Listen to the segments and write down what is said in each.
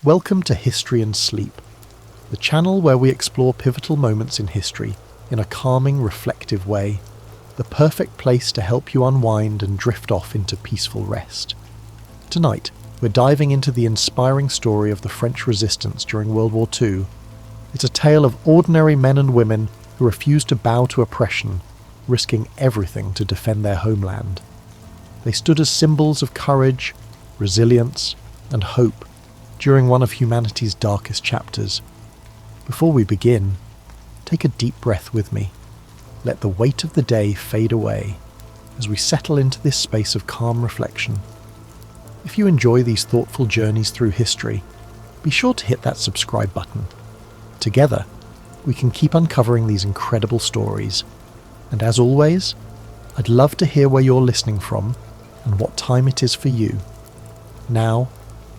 Welcome to History and Sleep, the channel where we explore pivotal moments in history in a calming, reflective way, the perfect place to help you unwind and drift off into peaceful rest. Tonight, we're diving into the inspiring story of the French resistance during World War II. It's a tale of ordinary men and women who refused to bow to oppression, risking everything to defend their homeland. They stood as symbols of courage, resilience, and hope during one of humanity's darkest chapters. Before we begin, take a deep breath with me. Let the weight of the day fade away as we settle into this space of calm reflection. If you enjoy these thoughtful journeys through history, be sure to hit that subscribe button. Together, we can keep uncovering these incredible stories. And as always, I'd love to hear where you're listening from and what time it is for you. Now,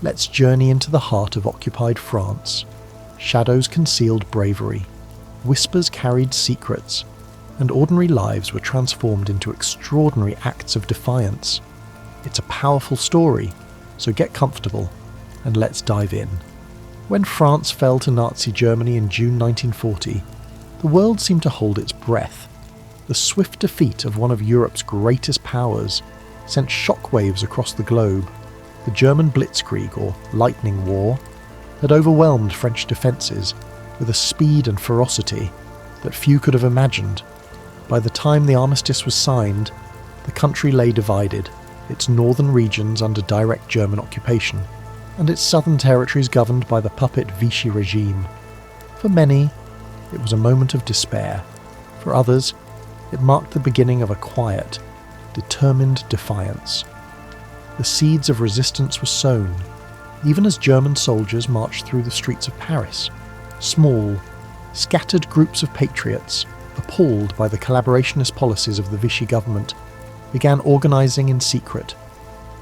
let's journey into the heart of occupied France. Shadows concealed bravery, whispers carried secrets, and ordinary lives were transformed into extraordinary acts of defiance. It's a powerful story, so get comfortable and let's dive in. When France fell to Nazi Germany in June 1940, the world seemed to hold its breath. The swift defeat of one of Europe's greatest powers sent shockwaves across the globe. The German Blitzkrieg, or Lightning War, had overwhelmed French defences with a speed and ferocity that few could have imagined. By the time the armistice was signed, the country lay divided, its northern regions under direct German occupation, and its southern territories governed by the puppet Vichy regime. For many, it was a moment of despair. For others, it marked the beginning of a quiet, determined defiance. The seeds of resistance were sown, even as German soldiers marched through the streets of Paris. Small, scattered groups of patriots, appalled by the collaborationist policies of the Vichy government, began organising in secret.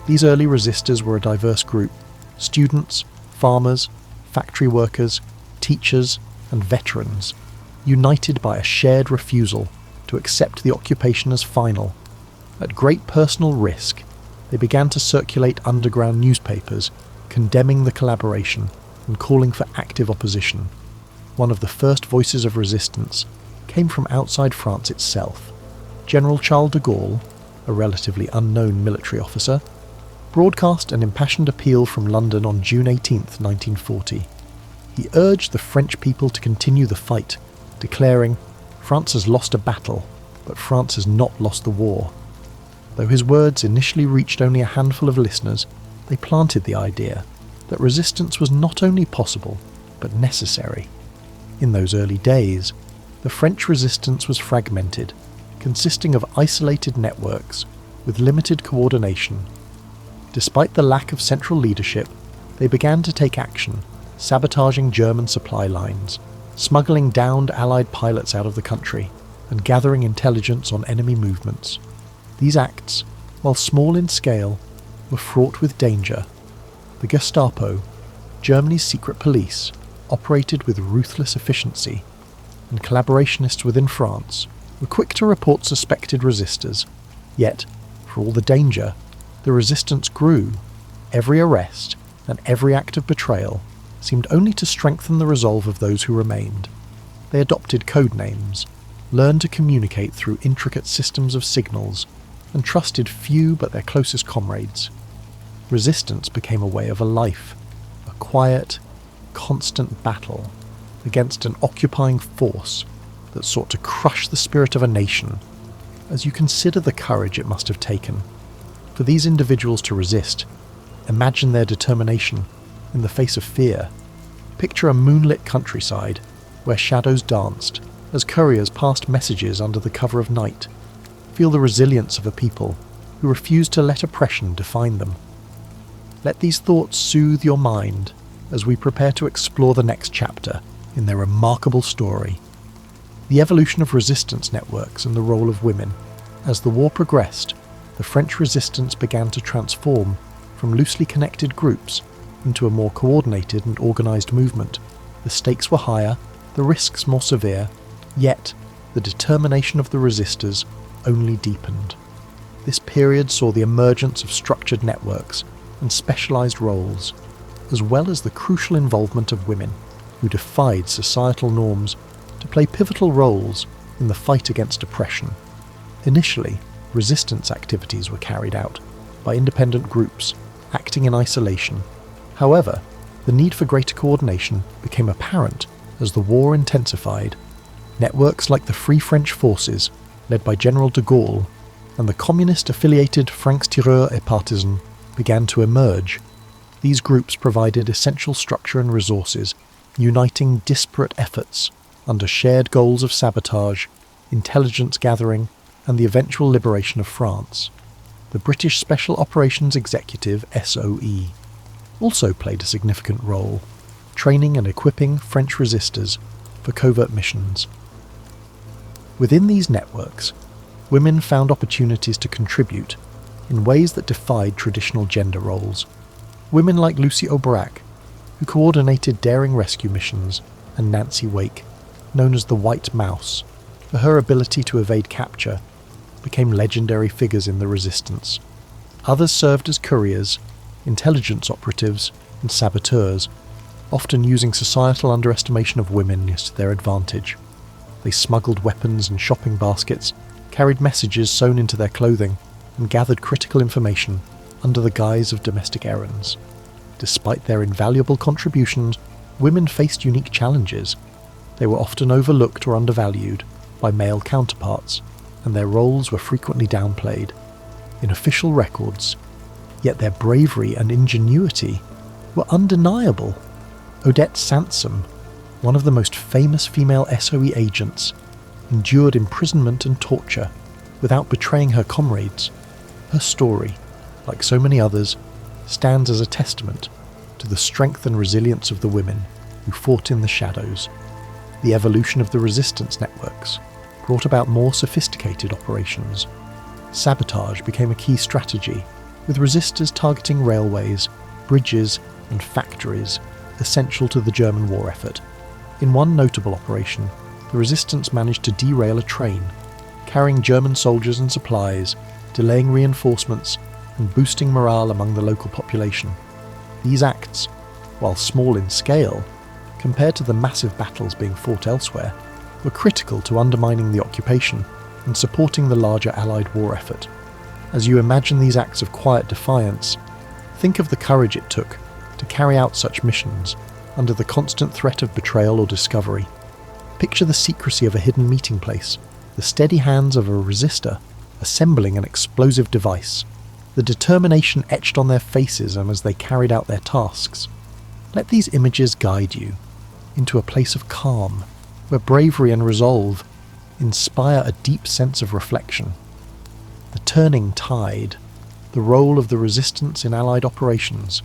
These early resistors were a diverse group: students, farmers, factory workers, teachers, and veterans, united by a shared refusal to accept the occupation as final. At great personal risk, they began to circulate underground newspapers, condemning the collaboration and calling for active opposition. One of the first voices of resistance came from outside France itself. General Charles de Gaulle, a relatively unknown military officer, broadcast an impassioned appeal from London on June 18, 1940. He urged the French people to continue the fight, declaring, "France has lost a battle, but France has not lost the war." Though his words initially reached only a handful of listeners, they planted the idea that resistance was not only possible, but necessary. In those early days, the French resistance was fragmented, consisting of isolated networks with limited coordination. Despite the lack of central leadership, they began to take action, sabotaging German supply lines, smuggling downed Allied pilots out of the country, and gathering intelligence on enemy movements. These acts, while small in scale, were fraught with danger. The Gestapo, Germany's secret police, operated with ruthless efficiency, and collaborationists within France were quick to report suspected resistors. Yet, for all the danger, the resistance grew. Every arrest and every act of betrayal seemed only to strengthen the resolve of those who remained. They adopted code names, learned to communicate through intricate systems of signals, and trusted few but their closest comrades. Resistance became a way of a life, a quiet, constant battle against an occupying force that sought to crush the spirit of a nation. As you consider the courage it must have taken for these individuals to resist, imagine their determination in the face of fear. Picture a moonlit countryside where shadows danced as couriers passed messages under the cover of night. Feel the resilience of a people who refuse to let oppression define them. Let these thoughts soothe your mind as we prepare to explore the next chapter in their remarkable story. The evolution of resistance networks and the role of women. As the war progressed, the French resistance began to transform from loosely connected groups into a more coordinated and organised movement. The stakes were higher, the risks more severe, yet the determination of the resistors only deepened. This period saw the emergence of structured networks and specialised roles. as well as the crucial involvement of women, who defied societal norms to play pivotal roles in the fight against oppression. Initially, resistance activities were carried out by independent groups acting in isolation. However, the need for greater coordination became apparent as the war intensified. Networks like the Free French Forces, led by General de Gaulle, and the communist-affiliated Francs-Tireurs et Partisans began to emerge. These groups provided essential structure and resources, uniting disparate efforts under shared goals of sabotage, intelligence gathering, and the eventual liberation of France. The British Special Operations Executive (SOE) also played a significant role, training and equipping French resistors for covert missions. Within these networks, women found opportunities to contribute in ways that defied traditional gender roles. Women like Lucy Aubrac, who coordinated daring rescue missions, and Nancy Wake, known as the White Mouse, for her ability to evade capture, became legendary figures in the resistance. Others served as couriers, intelligence operatives, and saboteurs, often using societal underestimation of women to their advantage. They smuggled weapons in shopping baskets, carried messages sewn into their clothing, and gathered critical information under the guise of domestic errands. Despite their invaluable contributions, women faced unique challenges. They were often overlooked or undervalued by male counterparts, and their roles were frequently downplayed in official records, yet their bravery and ingenuity were undeniable. Odette Sansom, one of the most famous female SOE agents, endured imprisonment and torture without betraying her comrades. Her story, like so many others, stands as a testament to the strength and resilience of the women who fought in the shadows. The evolution of the resistance networks brought about more sophisticated operations. Sabotage became a key strategy, with resistors targeting railways, bridges, and factories essential to the German war effort. In one notable operation, the resistance managed to derail a train, carrying German soldiers and supplies, delaying reinforcements, and boosting morale among the local population. These acts, while small in scale, compared to the massive battles being fought elsewhere, were critical to undermining the occupation and supporting the larger Allied war effort. As you imagine these acts of quiet defiance, think of the courage it took to carry out such missions under the constant threat of betrayal or discovery. Picture the secrecy of a hidden meeting place, the steady hands of a resistor assembling an explosive device, the determination etched on their faces as they carried out their tasks. Let these images guide you into a place of calm, where bravery and resolve inspire a deep sense of reflection. The turning tide, the role of the resistance in Allied operations.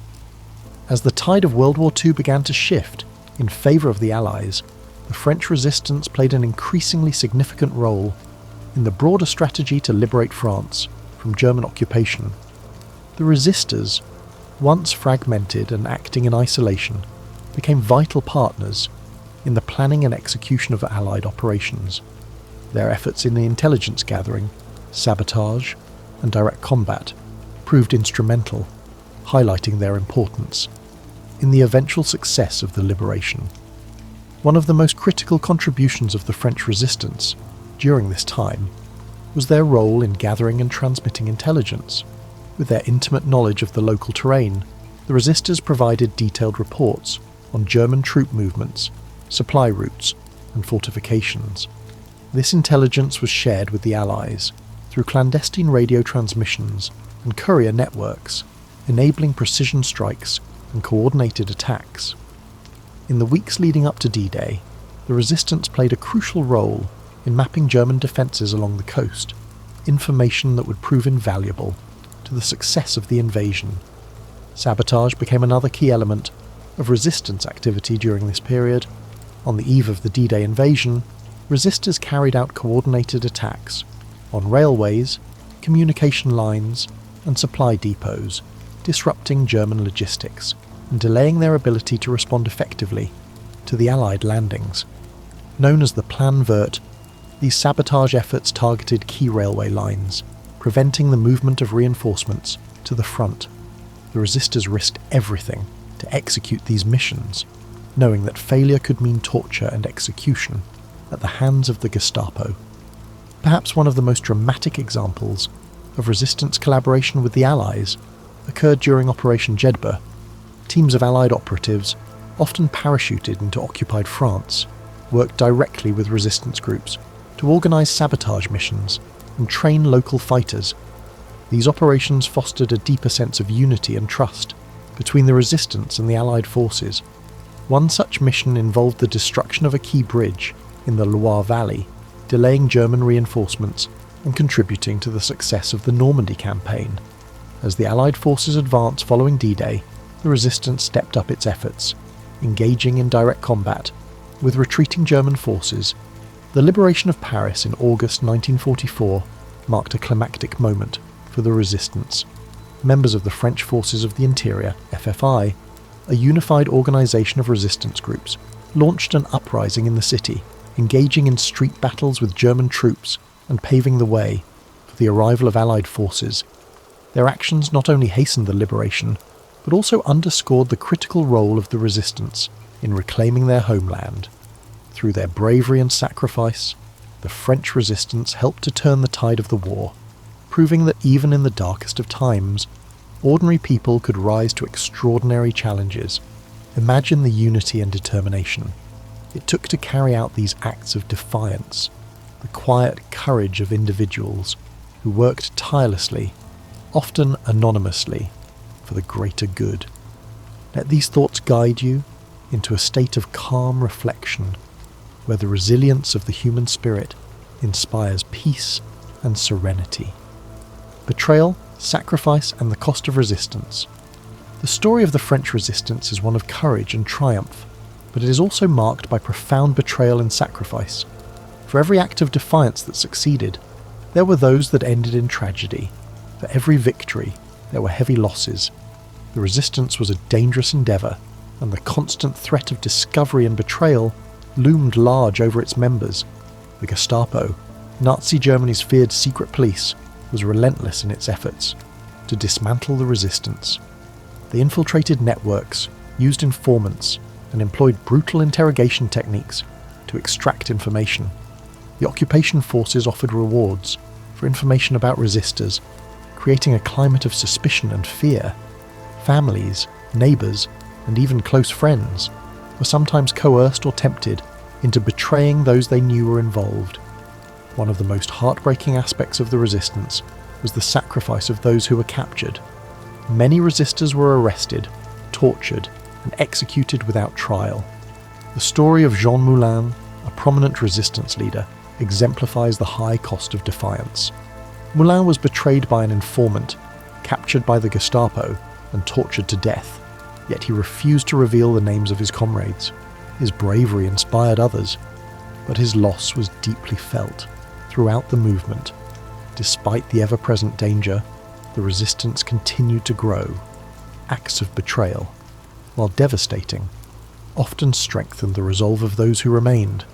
As the tide of World War II began to shift in favour of the Allies, the French resistance played an increasingly significant role in the broader strategy to liberate France from German occupation. The resistors, once fragmented and acting in isolation, became vital partners in the planning and execution of Allied operations. Their efforts in the intelligence gathering, sabotage, and direct combat proved instrumental, highlighting their importance in the eventual success of the liberation. One of the most critical contributions of the French resistance during this time was their role in gathering and transmitting intelligence. With their intimate knowledge of the local terrain, the resistors provided detailed reports on German troop movements, supply routes, and fortifications. This intelligence was shared with the Allies through clandestine radio transmissions and courier networks, enabling precision strikes and coordinated attacks. In the weeks leading up to D-Day, the resistance played a crucial role in mapping German defences along the coast, information that would prove invaluable to the success of the invasion. Sabotage became another key element of resistance activity during this period. On the eve of the D-Day invasion, resistors carried out coordinated attacks on railways, communication lines, and supply depots, disrupting German logistics and delaying their ability to respond effectively to the Allied landings. Known as the Plan Vert, these sabotage efforts targeted key railway lines, preventing the movement of reinforcements to the front. The resistors risked everything to execute these missions, knowing that failure could mean torture and execution at the hands of the Gestapo. Perhaps one of the most dramatic examples of resistance collaboration with the Allies occurred during Operation Jedburgh. Teams of Allied operatives, often parachuted into occupied France, worked directly with resistance groups to organise sabotage missions and train local fighters. These operations fostered a deeper sense of unity and trust between the resistance and the Allied forces. One such mission involved the destruction of a key bridge in the Loire Valley, delaying German reinforcements and contributing to the success of the Normandy campaign. As the Allied forces advanced following D-Day, the resistance stepped up its efforts, engaging in direct combat with retreating German forces. The liberation of Paris in August 1944 marked a climactic moment for the resistance. Members of the French Forces of the Interior, FFI, a unified organisation of resistance groups, launched an uprising in the city, engaging in street battles with German troops and paving the way for the arrival of Allied forces. Their actions not only hastened the liberation, but also underscored the critical role of the resistance in reclaiming their homeland. Through their bravery and sacrifice, the French resistance helped to turn the tide of the war, proving that even in the darkest of times, ordinary people could rise to extraordinary challenges. Imagine the unity and determination it took to carry out these acts of defiance, the quiet courage of individuals who worked tirelessly, often anonymously, for the greater good. Let these thoughts guide you into a state of calm reflection, where the resilience of the human spirit inspires peace and serenity. Betrayal, sacrifice, and the cost of resistance. The story of the French resistance is one of courage and triumph, but it is also marked by profound betrayal and sacrifice. For every act of defiance that succeeded, there were those that ended in tragedy. For every victory, there were heavy losses. The resistance was a dangerous endeavour, and the constant threat of discovery and betrayal loomed large over its members. The Gestapo, Nazi Germany's feared secret police, was relentless in its efforts to dismantle the resistance. They infiltrated networks, used informants, and employed brutal interrogation techniques to extract information. The occupation forces offered rewards for information about resistors, creating a climate of suspicion and fear. Families, neighbours, and even close friends were sometimes coerced or tempted into betraying those they knew were involved. One of the most heartbreaking aspects of the resistance was the sacrifice of those who were captured. Many resistors were arrested, tortured, and executed without trial. The story of Jean Moulin, a prominent resistance leader, exemplifies the high cost of defiance. Moulin was betrayed by an informant, captured by the Gestapo, and tortured to death, yet he refused to reveal the names of his comrades. His bravery inspired others, but his loss was deeply felt throughout the movement. Despite the ever-present danger, the resistance continued to grow. Acts of betrayal, while devastating, often strengthened the resolve of those who remained.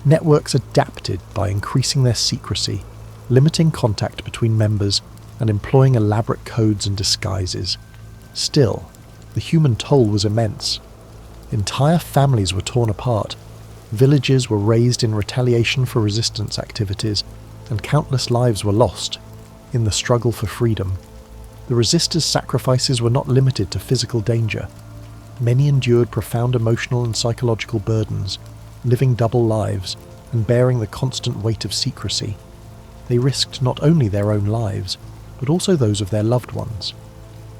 Networks adapted by increasing their secrecy, limiting contact between members, and employing elaborate codes and disguises. Still, the human toll was immense. Entire families were torn apart, villages were razed in retaliation for resistance activities, and countless lives were lost in the struggle for freedom. The resistors' sacrifices were not limited to physical danger. Many endured profound emotional and psychological burdens, living double lives and bearing the constant weight of secrecy. They risked not only their own lives, but also those of their loved ones.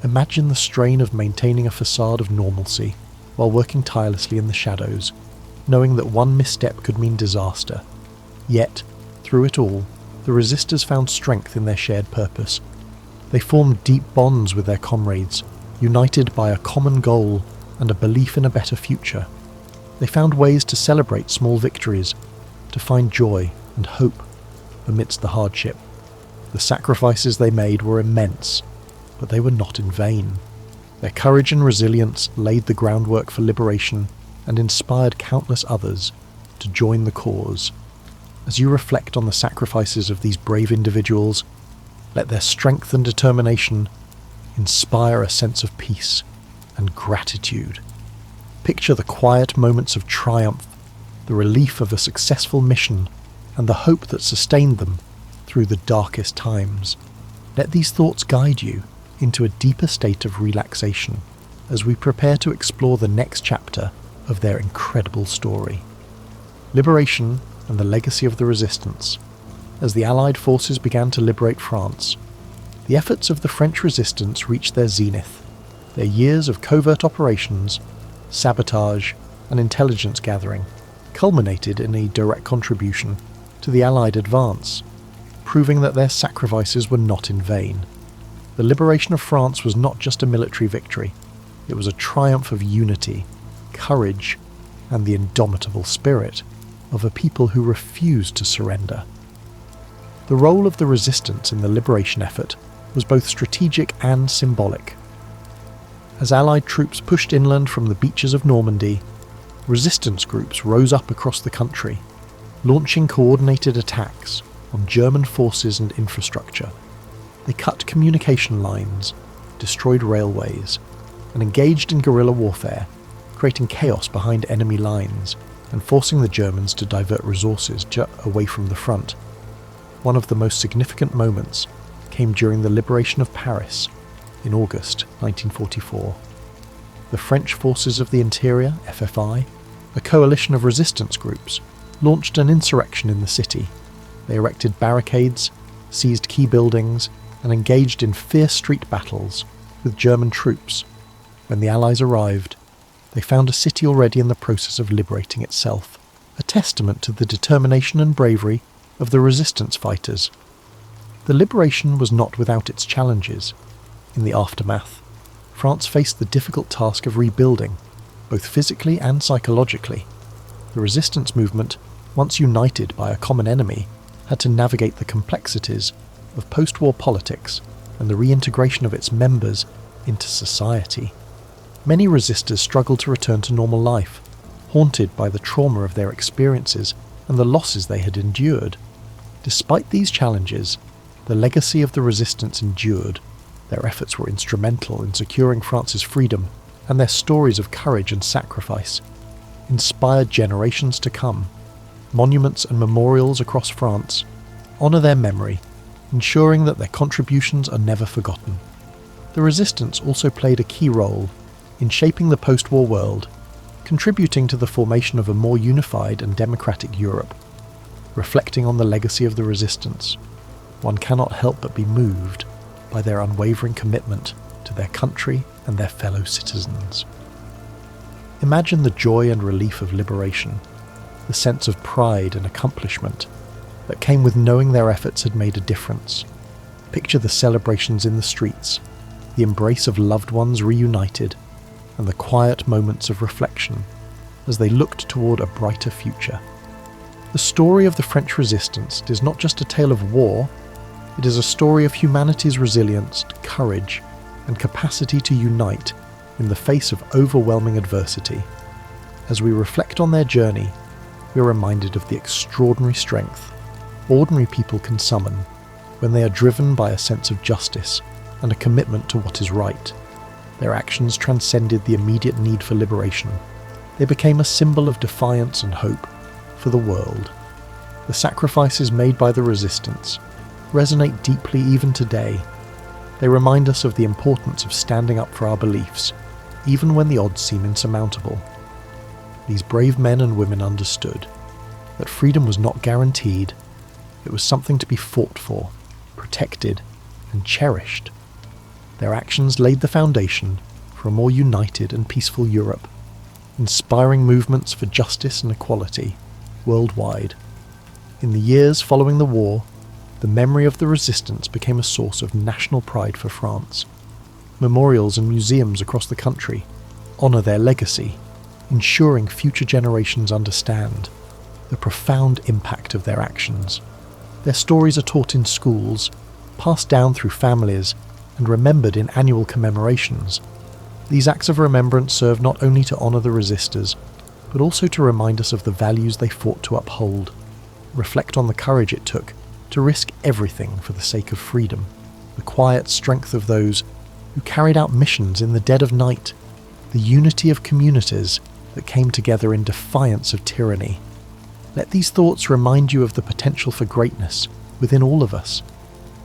Imagine the strain of maintaining a facade of normalcy while working tirelessly in the shadows, knowing that one misstep could mean disaster. Yet, through it all, the resistors found strength in their shared purpose. They formed deep bonds with their comrades, united by a common goal and a belief in a better future. They found ways to celebrate small victories, to find joy and hope amidst the hardship. The sacrifices they made were immense, but they were not in vain. Their courage and resilience laid the groundwork for liberation and inspired countless others to join the cause. As you reflect on the sacrifices of these brave individuals, let their strength and determination inspire a sense of peace and gratitude. Picture the quiet moments of triumph, the relief of a successful mission, and the hope that sustained them through the darkest times. Let these thoughts guide you into a deeper state of relaxation as we prepare to explore the next chapter of their incredible story. Liberation and the legacy of the resistance. As the Allied forces began to liberate France, the efforts of the French resistance reached their zenith. Their years of covert operations, sabotage, and intelligence gathering culminated in a direct contribution to the Allied advance, proving that their sacrifices were not in vain. The liberation of France was not just a military victory, it was a triumph of unity, courage, and the indomitable spirit of a people who refused to surrender. The role of the resistance in the liberation effort was both strategic and symbolic. As Allied troops pushed inland from the beaches of Normandy, resistance groups rose up across the country, launching coordinated attacks on German forces and infrastructure. They cut communication lines, destroyed railways, and engaged in guerrilla warfare, creating chaos behind enemy lines and forcing the Germans to divert resources away from the front. One of the most significant moments came during the liberation of Paris in August 1944. The French Forces of the Interior, FFI, a coalition of resistance groups, launched an insurrection in the city. They erected barricades, seized key buildings, and engaged in fierce street battles with German troops. When the Allies arrived, they found a city already in the process of liberating itself, a testament to the determination and bravery of the resistance fighters. The liberation was not without its challenges. In the aftermath, France faced the difficult task of rebuilding, both physically and psychologically. The resistance movement, once united by a common enemy, had to navigate the complexities of post-war politics and the reintegration of its members into society. Many resistors struggled to return to normal life, haunted by the trauma of their experiences and the losses they had endured. Despite these challenges, the legacy of the resistance endured. Their efforts were instrumental in securing France's freedom, and their stories of courage and sacrifice inspired generations to come. Monuments and memorials across France honour their memory, ensuring that their contributions are never forgotten. The resistance also played a key role in shaping the post-war world, contributing to the formation of a more unified and democratic Europe. Reflecting on the legacy of the resistance, one cannot help but be moved by their unwavering commitment to their country and their fellow citizens. Imagine the joy and relief of liberation, the sense of pride and accomplishment that came with knowing their efforts had made a difference. Picture the celebrations in the streets, the embrace of loved ones reunited, and the quiet moments of reflection as they looked toward a brighter future. The story of the French resistance is not just a tale of war, it is a story of humanity's resilience, courage, and capacity to unite in the face of overwhelming adversity. As we reflect on their journey, we are reminded of the extraordinary strength ordinary people can summon when they are driven by a sense of justice and a commitment to what is right. Their actions transcended the immediate need for liberation. They became a symbol of defiance and hope for the world. The sacrifices made by the resistance resonate deeply even today. They remind us of the importance of standing up for our beliefs, even when the odds seem insurmountable. These brave men and women understood that freedom was not guaranteed. It was something to be fought for, protected, and cherished. Their actions laid the foundation for a more united and peaceful Europe, inspiring movements for justice and equality worldwide. In the years following the war, the memory of the resistance became a source of national pride for France. Memorials and museums across the country honour their legacy, ensuring future generations understand the profound impact of their actions. Their stories are taught in schools, passed down through families, and remembered in annual commemorations. These acts of remembrance serve not only to honour the resistors, but also to remind us of the values they fought to uphold, reflect on the courage it took to risk everything for the sake of freedom, the quiet strength of those who carried out missions in the dead of night, the unity of communities that came together in defiance of tyranny. Let these thoughts remind you of the potential for greatness within all of us,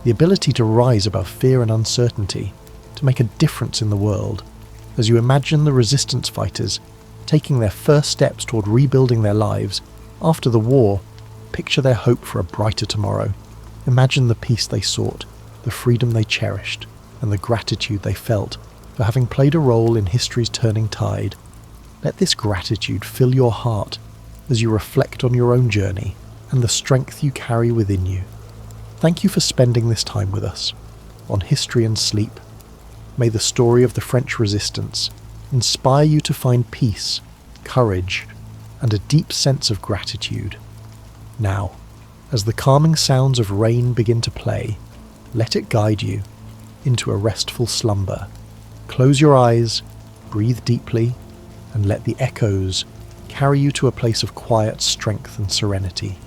the ability to rise above fear and uncertainty, to make a difference in the world. As you imagine the resistance fighters taking their first steps toward rebuilding their lives after the war, picture their hope for a brighter tomorrow. Imagine the peace they sought, the freedom they cherished, and the gratitude they felt for having played a role in history's turning tide. Let this gratitude fill your heart as you reflect on your own journey and the strength you carry within you. Thank you for spending this time with us on History and Sleep. May the story of the French Resistance inspire you to find peace, courage, and a deep sense of gratitude. Now, as the calming sounds of rain begin to play, let it guide you into a restful slumber. Close your eyes, breathe deeply, and let the echoes carry you to a place of quiet strength and serenity.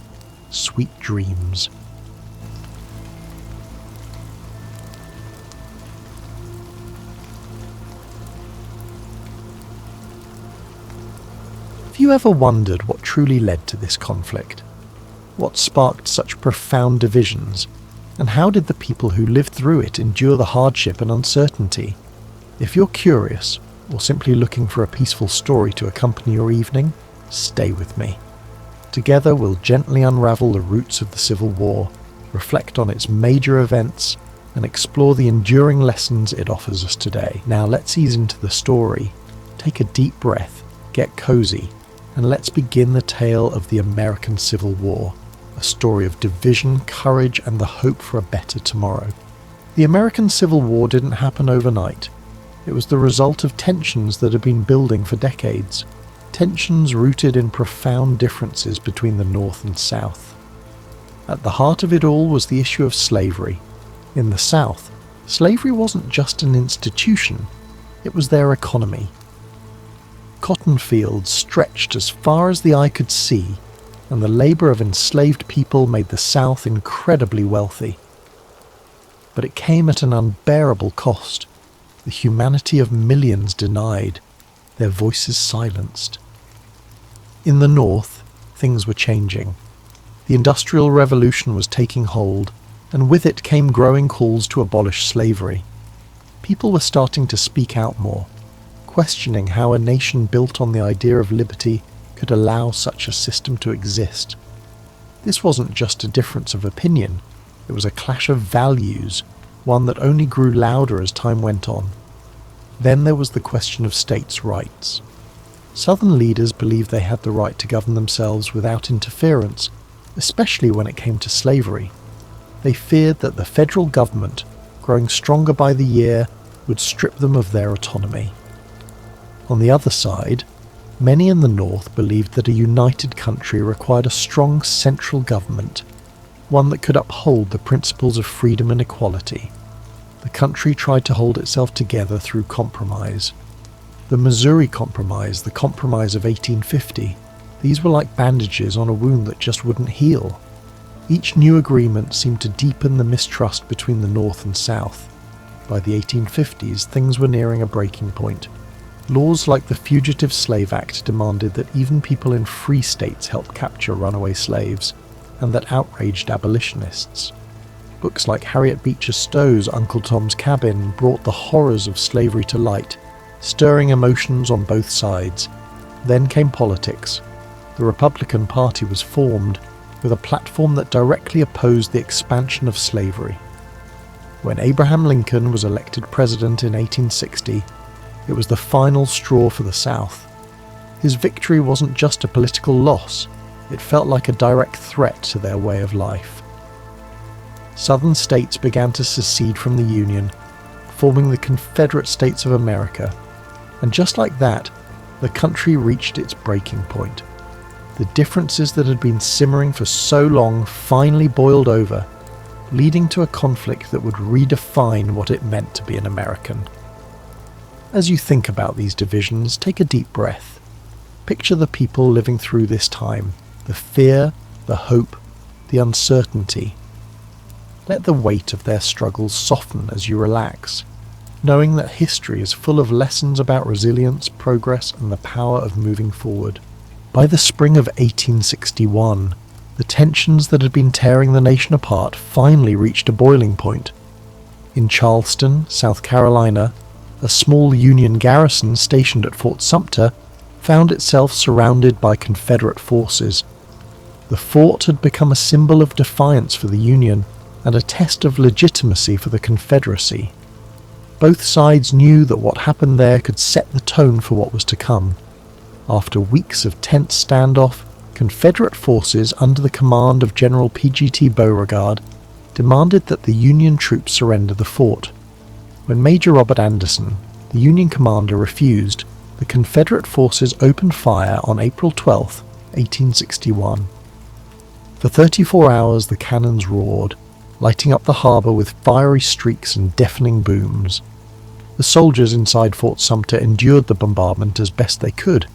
Sweet dreams. Have you ever wondered what truly led to this conflict? What sparked such profound divisions? And how did the people who lived through it endure the hardship and uncertainty? If you're curious, or simply looking for a peaceful story to accompany your evening, stay with me. Together we'll gently unravel the roots of the Civil War, reflect on its major events, and explore the enduring lessons it offers us today. Now let's ease into the story, take a deep breath, get cozy, and let's begin the tale of the American Civil War, a story of division, courage, and the hope for a better tomorrow. The American Civil War didn't happen overnight. It was the result of tensions that had been building for decades, tensions rooted in profound differences between the North and South. At the heart of it all was the issue of slavery. In the South, slavery wasn't just an institution, it was their economy. Cotton fields stretched as far as the eye could see, and the labor of enslaved people made the South incredibly wealthy. But it came at an unbearable cost. The humanity of millions denied, their voices silenced. In the North, things were changing. The Industrial Revolution was taking hold, and with it came growing calls to abolish slavery. People were starting to speak out more, questioning how a nation built on the idea of liberty could allow such a system to exist. This wasn't just a difference of opinion, it was a clash of values, one that only grew louder as time went on. Then there was the question of states' rights. Southern leaders believed they had the right to govern themselves without interference, especially when it came to slavery. They feared that the federal government, growing stronger by the year, would strip them of their autonomy. On the other side, many in the North believed that a united country required a strong central government, one that could uphold the principles of freedom and equality. The country tried to hold itself together through compromise. The Missouri Compromise, the Compromise of 1850, these were like bandages on a wound that just wouldn't heal. Each new agreement seemed to deepen the mistrust between the North and South. By the 1850s, things were nearing a breaking point. Laws like the Fugitive Slave Act demanded that even people in free states help capture runaway slaves, and that outraged abolitionists. Books like Harriet Beecher Stowe's Uncle Tom's Cabin brought the horrors of slavery to light, stirring emotions on both sides. Then came politics. The Republican Party was formed, with a platform that directly opposed the expansion of slavery. When Abraham Lincoln was elected president in 1860, it was the final straw for the South. His victory wasn't just a political loss, it felt like a direct threat to their way of life. Southern states began to secede from the Union, forming the Confederate States of America, and just like that, the country reached its breaking point. The differences that had been simmering for so long finally boiled over, leading to a conflict that would redefine what it meant to be an American. As you think about these divisions, take a deep breath. Picture the people living through this time, the fear, the hope, the uncertainty. Let the weight of their struggles soften as you relax. knowing that history is full of lessons about resilience, progress, and the power of moving forward. By the spring of 1861, the tensions that had been tearing the nation apart finally reached a boiling point. In Charleston, South Carolina, a small Union garrison stationed at Fort Sumter found itself surrounded by Confederate forces. The fort had become a symbol of defiance for the Union and a test of legitimacy for the Confederacy. Both sides knew that what happened there could set the tone for what was to come. After weeks of tense standoff, Confederate forces under the command of General P.G.T. Beauregard demanded that the Union troops surrender the fort. When Major Robert Anderson, the Union commander, refused, the Confederate forces opened fire on April 12, 1861. For 34 hours the cannons roared, lighting up the harbour with fiery streaks and deafening booms. The soldiers inside Fort Sumter endured the bombardment as best they could,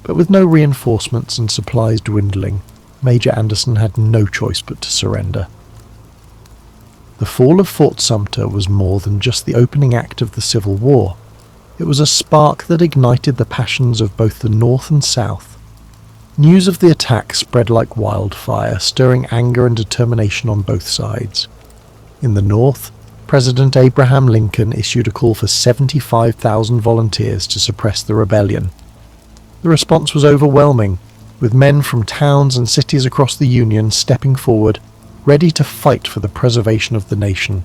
but with no reinforcements and supplies dwindling, Major Anderson had no choice but to surrender. The fall of Fort Sumter was more than just the opening act of the Civil War. It was a spark that ignited the passions of both the North and South. News of the attack spread like wildfire, stirring anger and determination on both sides. In the North, President Abraham Lincoln issued a call for 75,000 volunteers to suppress the rebellion. The response was overwhelming, with men from towns and cities across the Union stepping forward, ready to fight for the preservation of the nation.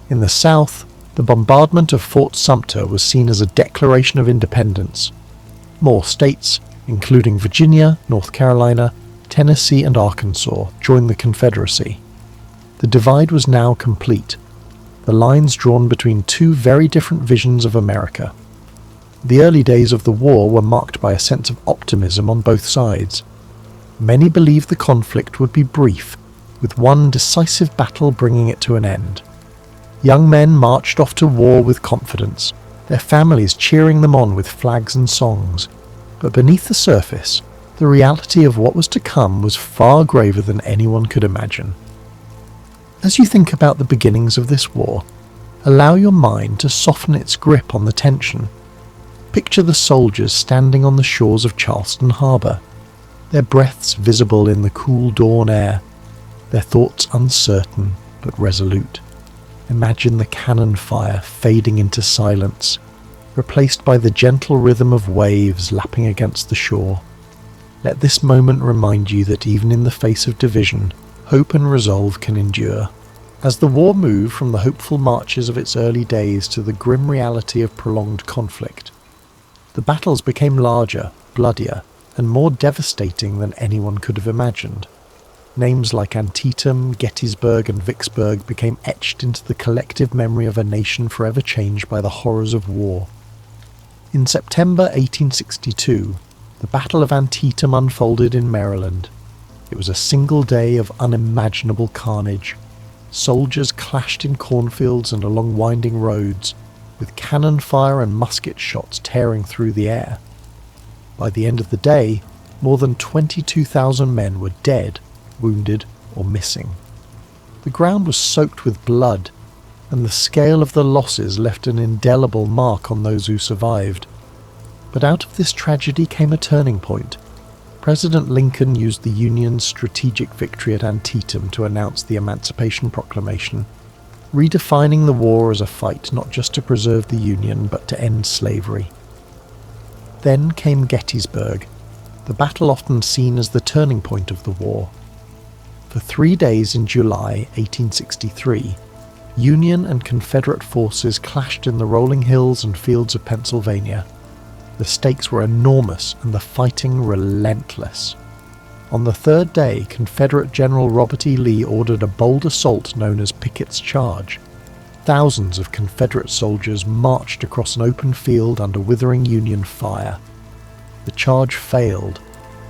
In the South, the bombardment of Fort Sumter was seen as a declaration of independence. More states, including Virginia, North Carolina, Tennessee, and Arkansas, joined the Confederacy. The divide was now complete, the lines drawn between two very different visions of America. The early days of the war were marked by a sense of optimism on both sides. Many believed the conflict would be brief, with one decisive battle bringing it to an end. Young men marched off to war with confidence, their families cheering them on with flags and songs. But beneath the surface, the reality of what was to come was far graver than anyone could imagine. As you think about the beginnings of this war, allow your mind to soften its grip on the tension. Picture the soldiers standing on the shores of Charleston Harbour, their breaths visible in the cool dawn air, their thoughts uncertain but resolute. Imagine the cannon fire fading into silence, replaced by the gentle rhythm of waves lapping against the shore. Let this moment remind you that even in the face of division, hope and resolve can endure. As the war moved from the hopeful marches of its early days to the grim reality of prolonged conflict, the battles became larger, bloodier, and more devastating than anyone could have imagined. Names like Antietam, Gettysburg, and Vicksburg became etched into the collective memory of a nation forever changed by the horrors of war. In September 1862, the Battle of Antietam unfolded in Maryland. It was a single day of unimaginable carnage. Soldiers clashed in cornfields and along winding roads, with cannon fire and musket shots tearing through the air. By the end of the day, more than 22,000 men were dead, wounded, or missing. The ground was soaked with blood, and the scale of the losses left an indelible mark on those who survived. But out of this tragedy came a turning point. President Lincoln used the Union's strategic victory at Antietam to announce the Emancipation Proclamation, redefining the war as a fight not just to preserve the Union but to end slavery. Then came Gettysburg, the battle often seen as the turning point of the war. For 3 days in July 1863, Union and Confederate forces clashed in the rolling hills and fields of Pennsylvania. The stakes were enormous and the fighting relentless. On the third day, Confederate General Robert E. Lee ordered a bold assault known as Pickett's Charge. Thousands of Confederate soldiers marched across an open field under withering Union fire. The charge failed,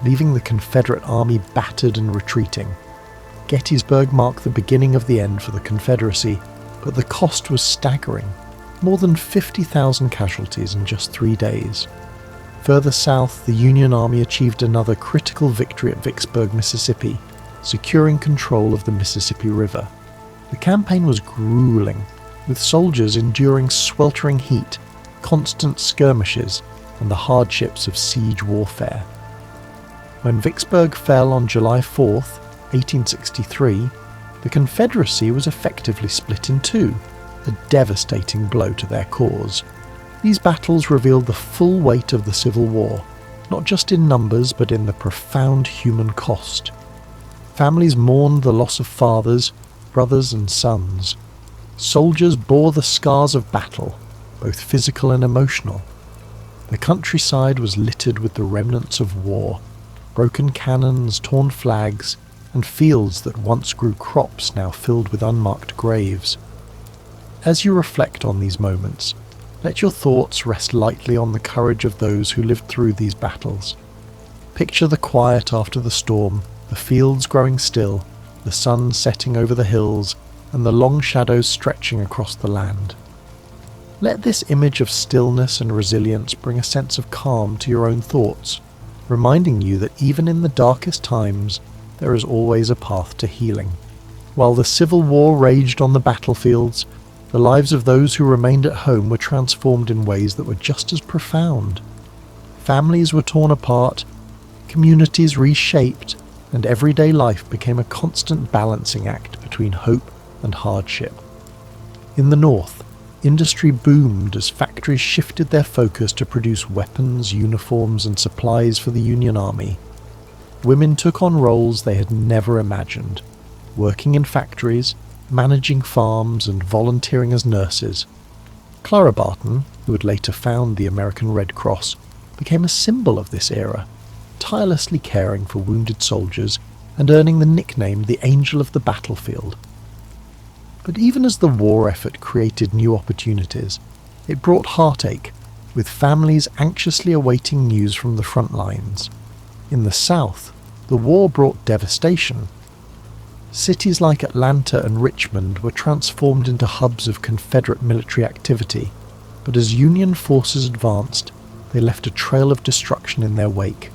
leaving the Confederate army battered and retreating. Gettysburg marked the beginning of the end for the Confederacy, but the cost was staggering. More than 50,000 casualties in just 3 days. Further south, the Union Army achieved another critical victory at Vicksburg, Mississippi, securing control of the Mississippi River. The campaign was grueling, with soldiers enduring sweltering heat, constant skirmishes, and the hardships of siege warfare. When Vicksburg fell on July 4th, 1863, the Confederacy was effectively split in two, a devastating blow to their cause. These battles revealed the full weight of the Civil War, not just in numbers but in the profound human cost. Families mourned the loss of fathers, brothers and sons. Soldiers bore the scars of battle, both physical and emotional. The countryside was littered with the remnants of war, broken cannons, torn flags, and fields that once grew crops now filled with unmarked graves. As you reflect on these moments, let your thoughts rest lightly on the courage of those who lived through these battles. Picture the quiet after the storm, the fields growing still, the sun setting over the hills, and the long shadows stretching across the land. Let this image of stillness and resilience bring a sense of calm to your own thoughts, reminding you that even in the darkest times, there is always a path to healing. While the Civil War raged on the battlefields, the lives of those who remained at home were transformed in ways that were just as profound. Families were torn apart, communities reshaped, and everyday life became a constant balancing act between hope and hardship. In the North, industry boomed as factories shifted their focus to produce weapons, uniforms, and supplies for the Union Army. Women took on roles they had never imagined, working in factories, managing farms, and volunteering as nurses. Clara Barton, who would later found the American Red Cross, became a symbol of this era, tirelessly caring for wounded soldiers and earning the nickname the Angel of the Battlefield. But even as the war effort created new opportunities, it brought heartache, with families anxiously awaiting news from the front lines. In the South, the war brought devastation. Cities like Atlanta and Richmond were transformed into hubs of Confederate military activity, but as Union forces advanced, they left a trail of destruction in their wake.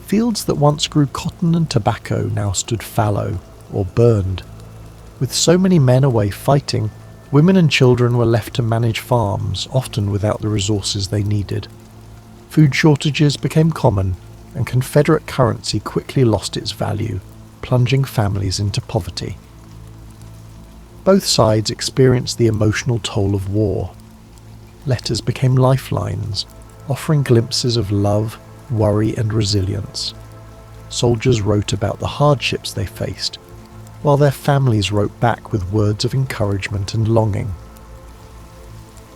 Fields that once grew cotton and tobacco now stood fallow or burned. With so many men away fighting, women and children were left to manage farms, often without the resources they needed. Food shortages became common, and Confederate currency quickly lost its value, plunging families into poverty. Both sides experienced the emotional toll of war. Letters became lifelines, offering glimpses of love, worry, and resilience. Soldiers wrote about the hardships they faced, while their families wrote back with words of encouragement and longing.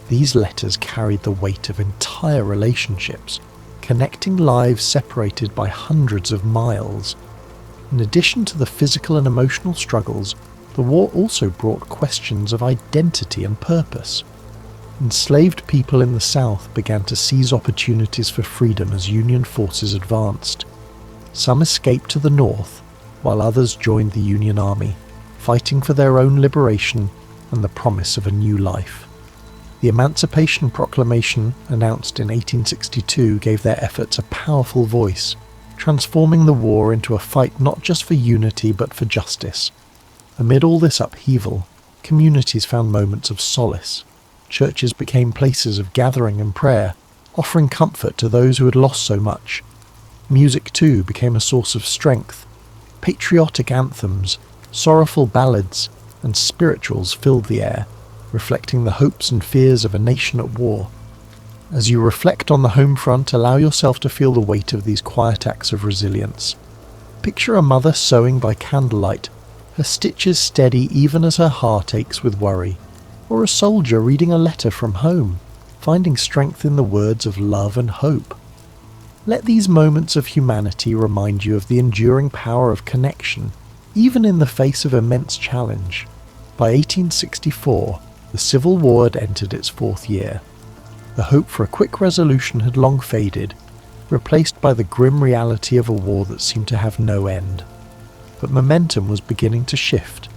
These letters carried the weight of entire relationships, connecting lives separated by hundreds of miles. In addition to the physical and emotional struggles, the war also brought questions of identity and purpose. Enslaved people in the South began to seize opportunities for freedom as Union forces advanced. Some escaped to the North, while others joined the Union Army, fighting for their own liberation and the promise of a new life. The Emancipation Proclamation, announced in 1862, gave their efforts a powerful voice, transforming the war into a fight not just for unity but for justice. Amid all this upheaval, communities found moments of solace. Churches became places of gathering and prayer, offering comfort to those who had lost so much. Music, too, became a source of strength. Patriotic anthems, sorrowful ballads, and spirituals filled the air, reflecting the hopes and fears of a nation at war. As you reflect on the home front, allow yourself to feel the weight of these quiet acts of resilience. Picture a mother sewing by candlelight, her stitches steady even as her heart aches with worry, or a soldier reading a letter from home, finding strength in the words of love and hope. Let these moments of humanity remind you of the enduring power of connection, even in the face of immense challenge. By 1864, the Civil War had entered its fourth year. The hope for a quick resolution had long faded, replaced by the grim reality of a war that seemed to have no end. But momentum was beginning to shift.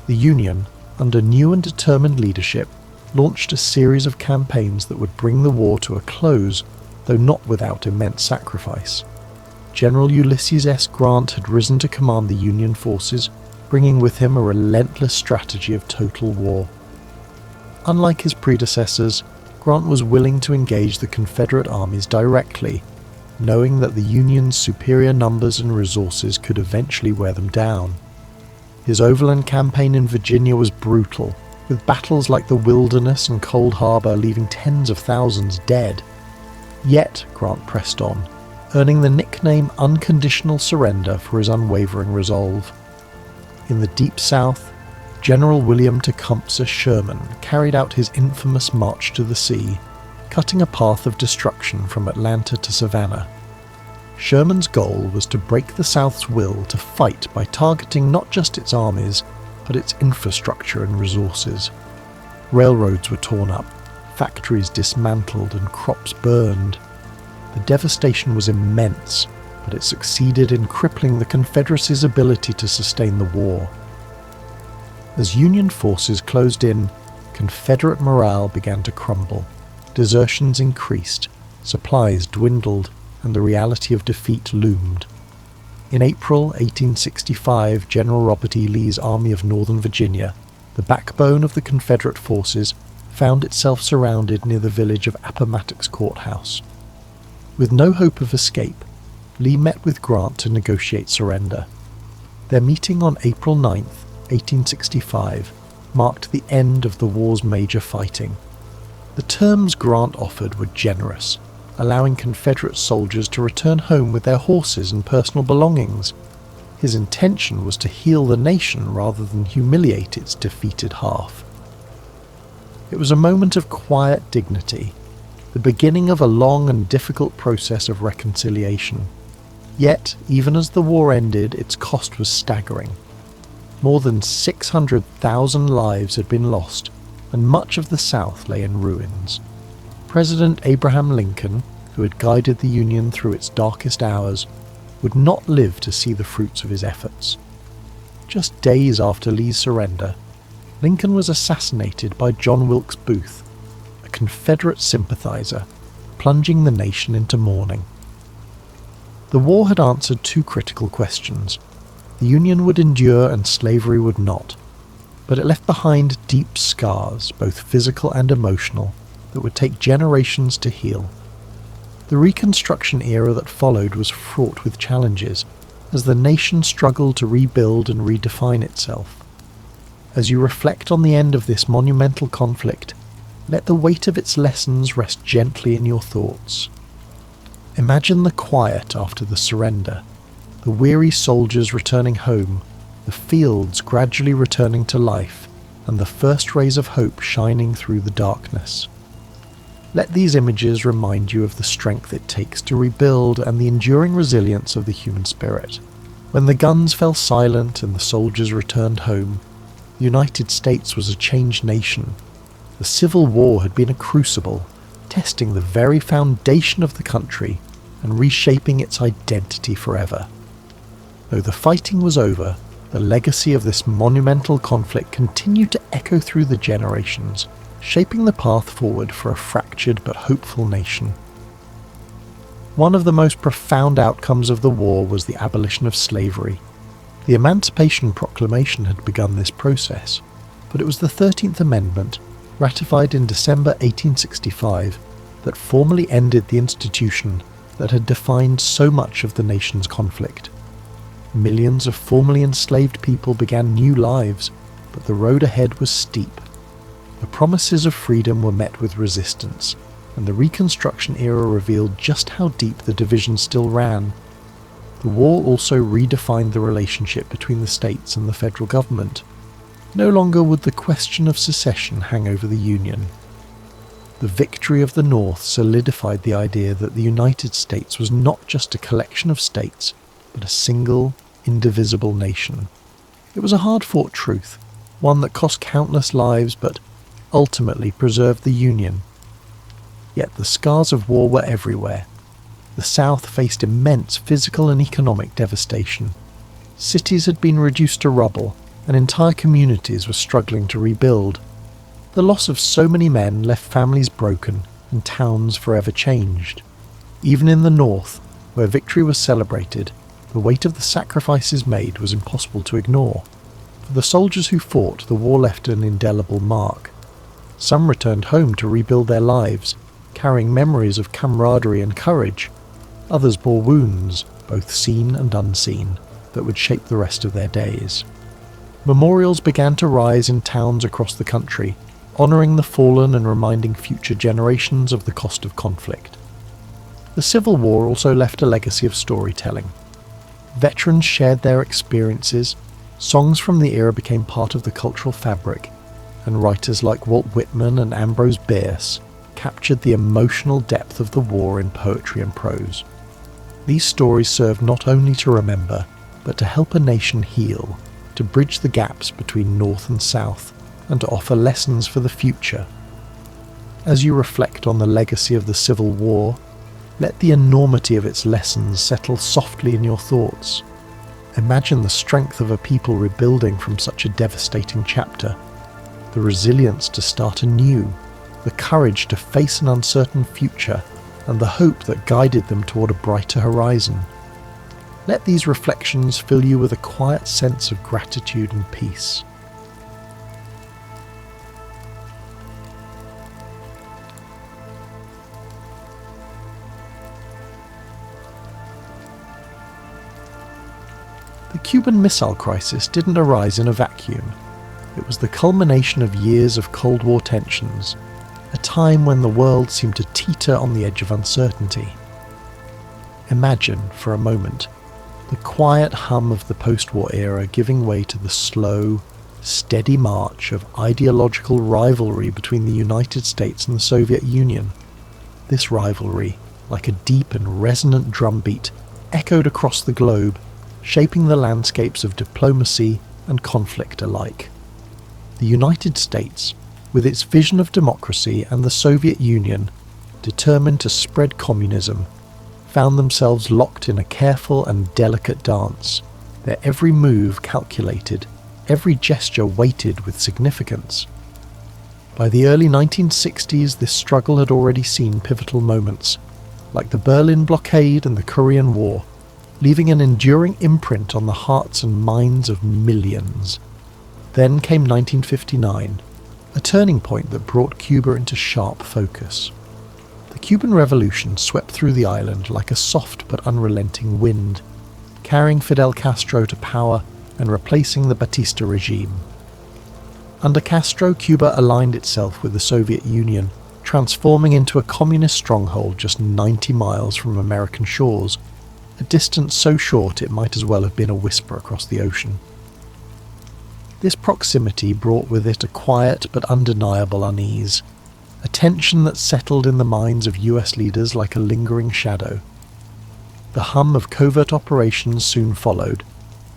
The Union, under new and determined leadership, launched a series of campaigns that would bring the war to a close, though not without immense sacrifice. General Ulysses S. Grant had risen to command the Union forces, bringing with him a relentless strategy of total war. unlike his predecessors, Grant was willing to engage the Confederate armies directly, knowing that the Union's superior numbers and resources could eventually wear them down. His overland campaign in Virginia was brutal, with battles like the Wilderness and Cold Harbor leaving tens of thousands dead. Yet Grant pressed on, earning the nickname Unconditional Surrender for his unwavering resolve. In the Deep South, General William Tecumseh Sherman carried out his infamous March to the Sea, cutting a path of destruction from Atlanta to Savannah. Sherman's goal was to break the South's will to fight by targeting not just its armies, but its infrastructure and resources. Railroads were torn up, factories dismantled, and crops burned. The devastation was immense, but it succeeded in crippling the Confederacy's ability to sustain the war. As Union forces closed in, Confederate morale began to crumble. Desertions increased, supplies dwindled, and the reality of defeat loomed. In April 1865, General Robert E. Lee's Army of Northern Virginia, the backbone of the Confederate forces, found itself surrounded near the village of Appomattox Courthouse. With no hope of escape, Lee met with Grant to negotiate surrender. Their meeting on April 9, 1865, marked the end of the war's major fighting. The terms Grant offered were generous, allowing Confederate soldiers to return home with their horses and personal belongings. His intention was to heal the nation rather than humiliate its defeated half. It was a moment of quiet dignity, the beginning of a long and difficult process of reconciliation. Yet, even as the war ended, its cost was staggering. More than 600,000 lives had been lost, and much of the South lay in ruins. President Abraham Lincoln, who had guided the Union through its darkest hours, would not live to see the fruits of his efforts. Just days after Lee's surrender, Lincoln was assassinated by John Wilkes Booth, a Confederate sympathizer, plunging the nation into mourning. The war had answered two critical questions. The Union would endure and slavery would not, but it left behind deep scars, both physical and emotional, that would take generations to heal. The Reconstruction era that followed was fraught with challenges, as the nation struggled to rebuild and redefine itself. As you reflect on the end of this monumental conflict, let the weight of its lessons rest gently in your thoughts. Imagine the quiet after the surrender, the weary soldiers returning home, the fields gradually returning to life, and the first rays of hope shining through the darkness. Let these images remind you of the strength it takes to rebuild and the enduring resilience of the human spirit. When the guns fell silent and the soldiers returned home, the United States was a changed nation. The Civil War had been a crucible, testing the very foundation of the country and reshaping its identity forever. Though the fighting was over, the legacy of this monumental conflict continued to echo through the generations, shaping the path forward for a fractured but hopeful nation. One of the most profound outcomes of the war was the abolition of slavery. The Emancipation Proclamation had begun this process, but it was the 13th Amendment, ratified in December 1865, that formally ended the institution that had defined so much of the nation's conflict. Millions of formerly enslaved people began new lives, but the road ahead was steep. The promises of freedom were met with resistance, and the Reconstruction era revealed just how deep the division still ran. The war also redefined the relationship between the states and the federal government. No longer would the question of secession hang over the Union. The victory of the North solidified the idea that the United States was not just a collection of states, but a single, indivisible nation. It was a hard-fought truth, one that cost countless lives but ultimately preserved the Union. Yet the scars of war were everywhere. The South faced immense physical and economic devastation. Cities had been reduced to rubble, and entire communities were struggling to rebuild. The loss of so many men left families broken and towns forever changed. Even in the North, where victory was celebrated, the weight of the sacrifices made was impossible to ignore. For the soldiers who fought, the war left an indelible mark. Some returned home to rebuild their lives, carrying memories of camaraderie and courage. Others bore wounds, both seen and unseen, that would shape the rest of their days. Memorials began to rise in towns across the country, honouring the fallen and reminding future generations of the cost of conflict. The Civil War also left a legacy of storytelling. Veterans shared their experiences, songs from the era became part of the cultural fabric, and writers like Walt Whitman and Ambrose Bierce captured the emotional depth of the war in poetry and prose. These stories serve not only to remember, but to help a nation heal, to bridge the gaps between North and South, and to offer lessons for the future. As you reflect on the legacy of the Civil War, let the enormity of its lessons settle softly in your thoughts. Imagine the strength of a people rebuilding from such a devastating chapter, the resilience to start anew, the courage to face an uncertain future, and the hope that guided them toward a brighter horizon. Let these reflections fill you with a quiet sense of gratitude and peace. The Cuban Missile Crisis didn't arise in a vacuum. It was the culmination of years of Cold War tensions, a time when the world seemed to teeter on the edge of uncertainty. Imagine, for a moment, the quiet hum of the post-war era giving way to the slow, steady march of ideological rivalry between the United States and the Soviet Union. This rivalry, like a deep and resonant drumbeat, echoed across the globe, shaping the landscapes of diplomacy and conflict alike. The United States, with its vision of democracy, and the Soviet Union, determined to spread communism, found themselves locked in a careful and delicate dance, their every move calculated, every gesture weighted with significance. By the early 1960s, this struggle had already seen pivotal moments, like the Berlin blockade and the Korean War, leaving an enduring imprint on the hearts and minds of millions. Then came 1959, a turning point that brought Cuba into sharp focus. The Cuban Revolution swept through the island like a soft but unrelenting wind, carrying Fidel Castro to power and replacing the Batista regime. Under Castro, Cuba aligned itself with the Soviet Union, transforming into a communist stronghold just 90 miles from American shores, a distance so short it might as well have been a whisper across the ocean. This proximity brought with it a quiet but undeniable unease, a tension that settled in the minds of US leaders like a lingering shadow. The hum of covert operations soon followed,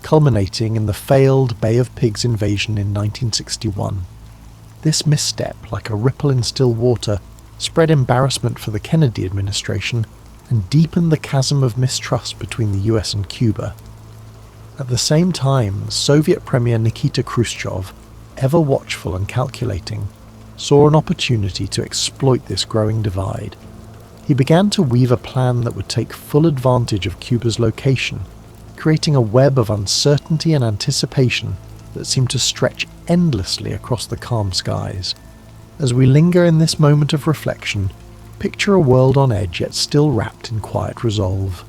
culminating in the failed Bay of Pigs invasion in 1961. This misstep, like a ripple in still water, spread embarrassment for the Kennedy administration and deepened the chasm of mistrust between the US and Cuba. At the same time, Soviet Premier Nikita Khrushchev, ever watchful and calculating, saw an opportunity to exploit this growing divide. He began to weave a plan that would take full advantage of Cuba's location, creating a web of uncertainty and anticipation that seemed to stretch endlessly across the calm skies. As we linger in this moment of reflection, picture a world on edge yet still wrapped in quiet resolve.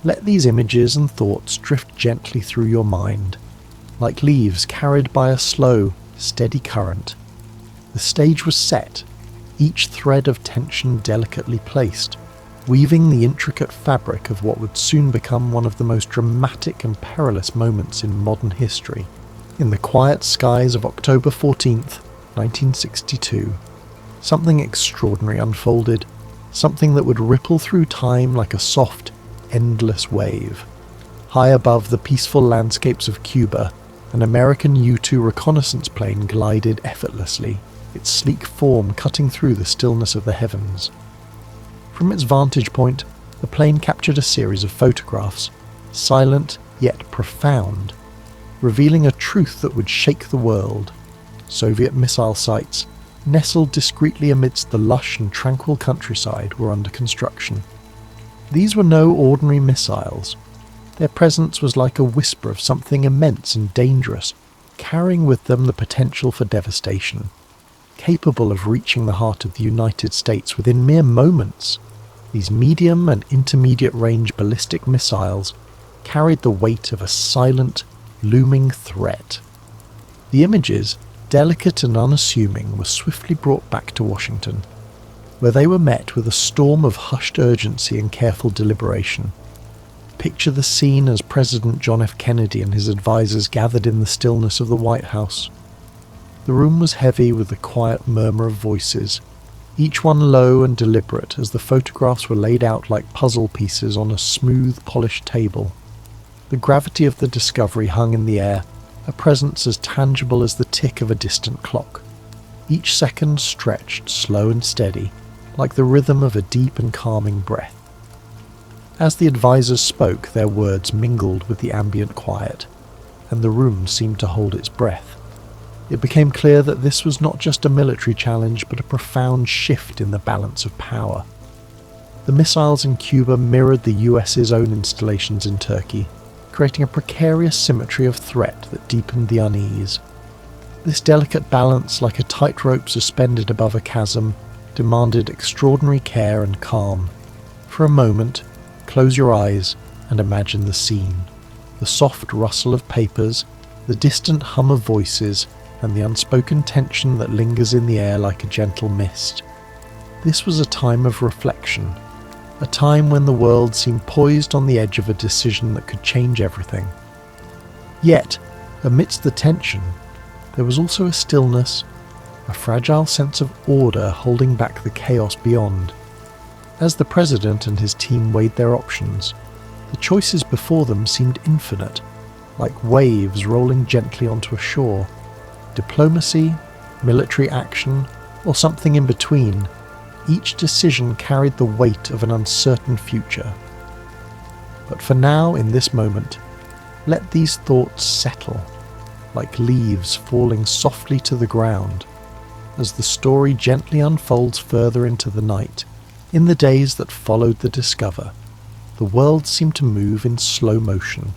Let these images and thoughts drift gently through your mind, like leaves carried by a slow, steady current. The stage was set, each thread of tension delicately placed, weaving the intricate fabric of what would soon become one of the most dramatic and perilous moments in modern history. In the quiet skies of October 14th, 1962, something extraordinary unfolded, something that would ripple through time like a soft, endless wave. High above the peaceful landscapes of Cuba, an American U-2 reconnaissance plane glided effortlessly, its sleek form cutting through the stillness of the heavens. From its vantage point, the plane captured a series of photographs, silent yet profound, revealing a truth that would shake the world. Soviet missile sites, nestled discreetly amidst the lush and tranquil countryside, were under construction. These were no ordinary missiles. Their presence was like a whisper of something immense and dangerous, carrying with them the potential for devastation. capable of reaching the heart of the United States within mere moments. These medium and intermediate range ballistic missiles carried the weight of a silent, looming threat. The images, delicate and unassuming, were swiftly brought back to Washington, where they were met with a storm of hushed urgency and careful deliberation. Picture the scene as President John F. Kennedy and his advisors gathered in the stillness of the White House. The room was heavy with the quiet murmur of voices, each one low and deliberate as the photographs were laid out like puzzle pieces on a smooth, polished table. The gravity of the discovery hung in the air, a presence as tangible as the tick of a distant clock. Each second stretched slow and steady, like the rhythm of a deep and calming breath. As the advisors spoke, their words mingled with the ambient quiet, and the room seemed to hold its breath. It became clear that this was not just a military challenge, but a profound shift in the balance of power. The missiles in Cuba mirrored the US's own installations in Turkey, creating a precarious symmetry of threat that deepened the unease. This delicate balance, like a tightrope suspended above a chasm, demanded extraordinary care and calm. For a moment, close your eyes and imagine the scene. The soft rustle of papers, the distant hum of voices, and the unspoken tension that lingers in the air like a gentle mist. This was a time of reflection, a time when the world seemed poised on the edge of a decision that could change everything. Yet, amidst the tension, there was also a stillness, a fragile sense of order holding back the chaos beyond. As the president and his team weighed their options, the choices before them seemed infinite, like waves rolling gently onto a shore. Diplomacy, military action, or something in between, each decision carried the weight of an uncertain future. But for now, in this moment, let these thoughts settle, like leaves falling softly to the ground, as the story gently unfolds further into the night. In the days that followed the discover, the world seemed to move in slow motion,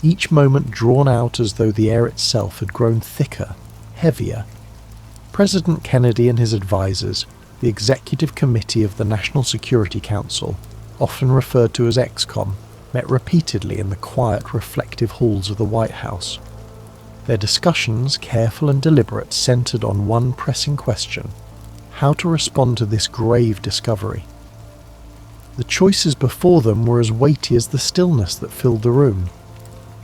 each moment drawn out as though the air itself had grown thicker, heavier. President Kennedy and his advisors, the Executive Committee of the National Security Council, often referred to as ExComm, met repeatedly in the quiet, reflective halls of the White House. Their discussions, careful and deliberate, centered on one pressing question: how to respond to this grave discovery. The choices before them were as weighty as the stillness that filled the room.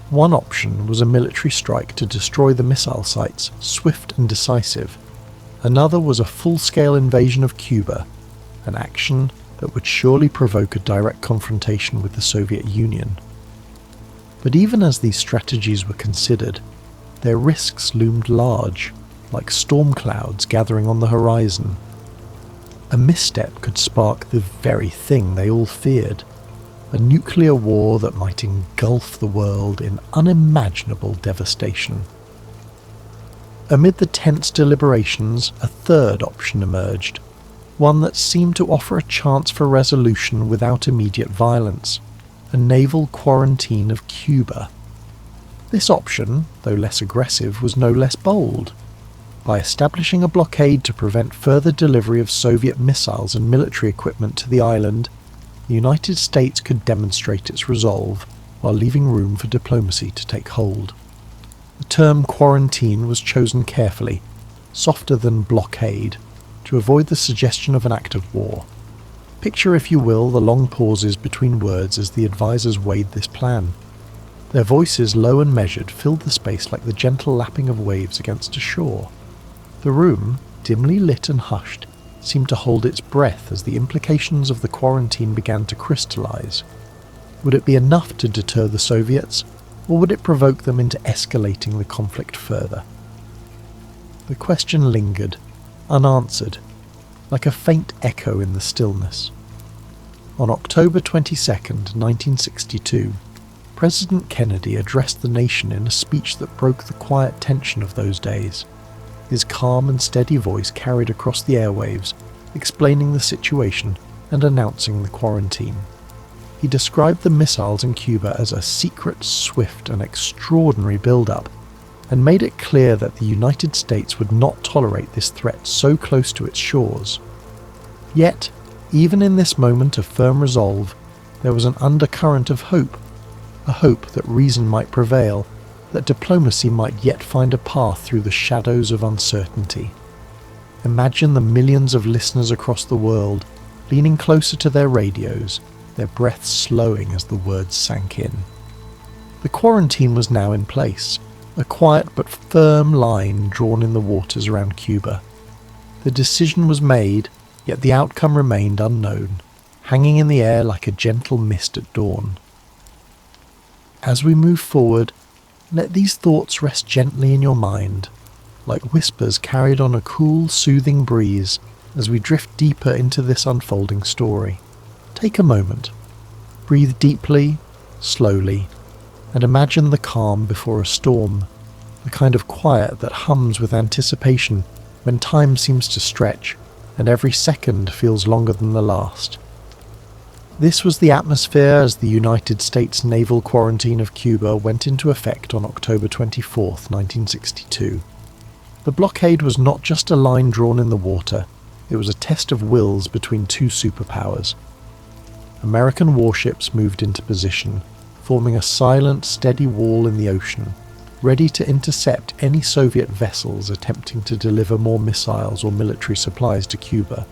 One option was a military strike to destroy the missile sites, swift and decisive. Another was a full-scale invasion of Cuba, an action that would surely provoke a direct confrontation with the Soviet Union. But even as these strategies were considered, their risks loomed large, like storm clouds gathering on the horizon. A misstep could spark the very thing they all feared: a nuclear war that might engulf the world in unimaginable devastation. Amid the tense deliberations, a third option emerged, one that seemed to offer a chance for resolution without immediate violence: a naval quarantine of Cuba. This option, though less aggressive, was no less bold. By establishing a blockade to prevent further delivery of Soviet missiles and military equipment to the island, the United States could demonstrate its resolve while leaving room for diplomacy to take hold. The term quarantine was chosen carefully, softer than blockade, to avoid the suggestion of an act of war. Picture, if you will, the long pauses between words as the advisors weighed this plan. Their voices, low and measured, filled the space like the gentle lapping of waves against a shore. The room, dimly lit and hushed, seemed to hold its breath as the implications of the quarantine began to crystallize. Would it be enough to deter the Soviets, or would it provoke them into escalating the conflict further? The question lingered, unanswered, like a faint echo in the stillness. On October 22nd, 1962, President Kennedy addressed the nation in a speech that broke the quiet tension of those days. His calm and steady voice carried across the airwaves, explaining the situation and announcing the quarantine. He described the missiles in Cuba as a secret, swift and extraordinary build-up, and made it clear that the United States would not tolerate this threat so close to its shores. Yet, even in this moment of firm resolve, there was an undercurrent of hope, a hope that reason might prevail, that diplomacy might yet find a path through the shadows of uncertainty. Imagine the millions of listeners across the world leaning closer to their radios, their breaths slowing as the words sank in. The quarantine was now in place, a quiet but firm line drawn in the waters around Cuba. The decision was made, yet the outcome remained unknown, hanging in the air like a gentle mist at dawn. As we move forward, let these thoughts rest gently in your mind, like whispers carried on a cool, soothing breeze as we drift deeper into this unfolding story. Take a moment, breathe deeply, slowly, and imagine the calm before a storm, the kind of quiet that hums with anticipation when time seems to stretch and every second feels longer than the last. This was the atmosphere as the United States naval quarantine of Cuba went into effect on October 24, 1962. The blockade was not just a line drawn in the water, it was a test of wills between two superpowers. American warships moved into position, forming a silent, steady wall in the ocean, ready to intercept any Soviet vessels attempting to deliver more missiles or military supplies to Cuba.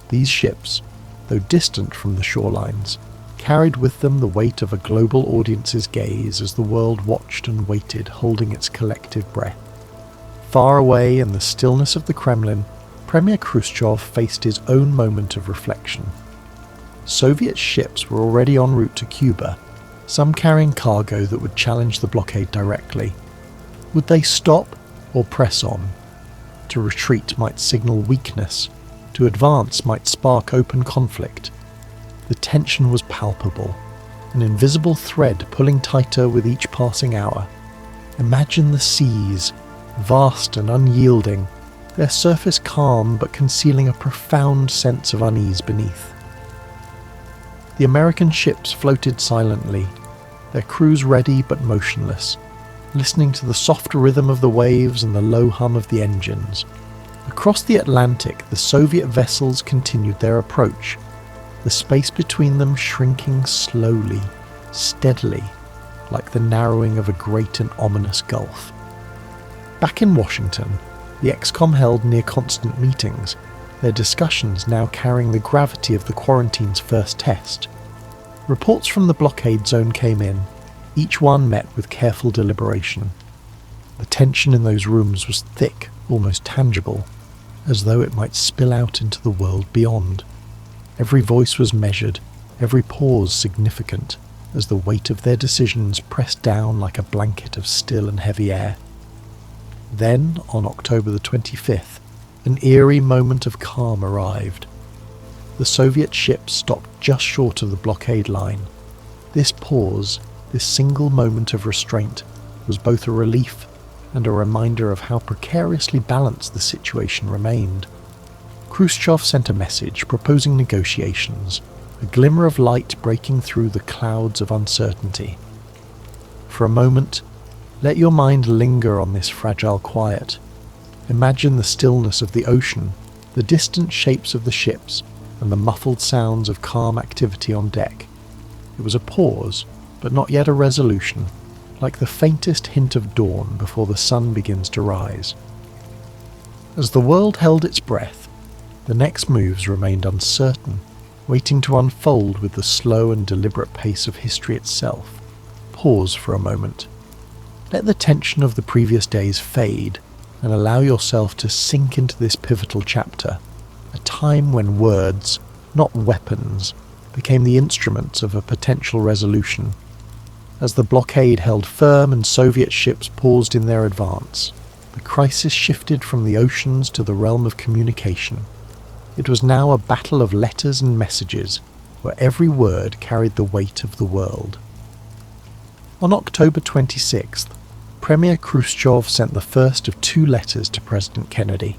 These ships, though distant from the shorelines, carried with them the weight of a global audience's gaze as the world watched and waited, holding its collective breath. Far away in the stillness of the Kremlin, Premier Khrushchev faced his own moment of reflection. Soviet ships were already en route to Cuba, some carrying cargo that would challenge the blockade directly. Would they stop or press on? To retreat might signal weakness, to advance might spark open conflict. The tension was palpable, an invisible thread pulling tighter with each passing hour. Imagine the seas, vast and unyielding, their surface calm but concealing a profound sense of unease beneath. The American ships floated silently, their crews ready but motionless, listening to the soft rhythm of the waves and the low hum of the engines. Across the Atlantic, the Soviet vessels continued their approach, the space between them shrinking slowly, steadily, like the narrowing of a great and ominous gulf. Back in Washington, the ExComm held near-constant meetings, their discussions now carrying the gravity of the quarantine's first test. Reports from the blockade zone came in, each one met with careful deliberation. The tension in those rooms was thick, almost tangible, as though it might spill out into the world beyond. Every voice was measured, every pause significant, as the weight of their decisions pressed down like a blanket of still and heavy air. Then, on October the 25th, an eerie moment of calm arrived. The Soviet ships stopped just short of the blockade line. This pause, this single moment of restraint, was both a relief and a reminder of how precariously balanced the situation remained. Khrushchev sent a message proposing negotiations, a glimmer of light breaking through the clouds of uncertainty. For a moment, let your mind linger on this fragile quiet. Imagine the stillness of the ocean, the distant shapes of the ships, and the muffled sounds of calm activity on deck. It was a pause, but not yet a resolution, like the faintest hint of dawn before the sun begins to rise. As the world held its breath, the next moves remained uncertain, waiting to unfold with the slow and deliberate pace of history itself. Pause for a moment. Let the tension of the previous days fade, and allow yourself to sink into this pivotal chapter, a time when words, not weapons, became the instruments of a potential resolution. As the blockade held firm and Soviet ships paused in their advance, the crisis shifted from the oceans to the realm of communication. It was now a battle of letters and messages, where every word carried the weight of the world. On October 26th, Premier Khrushchev sent the first of 2 letters to President Kennedy.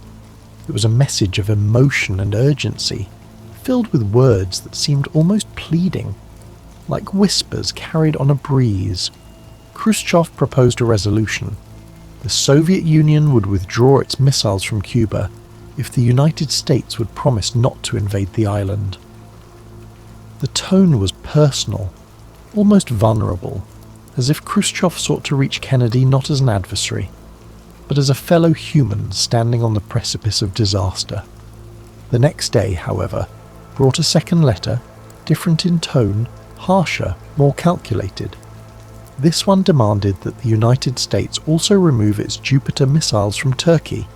It was a message of emotion and urgency, filled with words that seemed almost pleading, like whispers carried on a breeze. Khrushchev proposed a resolution. The Soviet Union would withdraw its missiles from Cuba if the United States would promise not to invade the island. The tone was personal, almost vulnerable, as if Khrushchev sought to reach Kennedy not as an adversary, but as a fellow human standing on the precipice of disaster. The next day, however, brought a second letter, different in tone, harsher, more calculated. This one demanded that the United States also remove its Jupiter missiles from Turkey,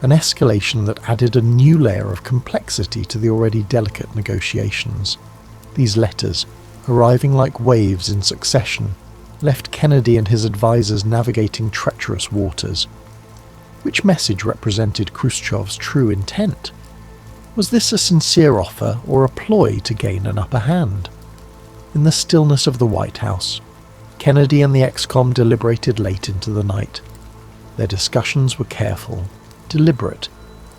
an escalation that added a new layer of complexity to the already delicate negotiations. These letters, arriving like waves in succession, left Kennedy and his advisers navigating treacherous waters. Which message represented Khrushchev's true intent? Was this a sincere offer or a ploy to gain an upper hand? In the stillness of the White House, Kennedy and the ex-com deliberated late into the night. Their discussions were careful, deliberate,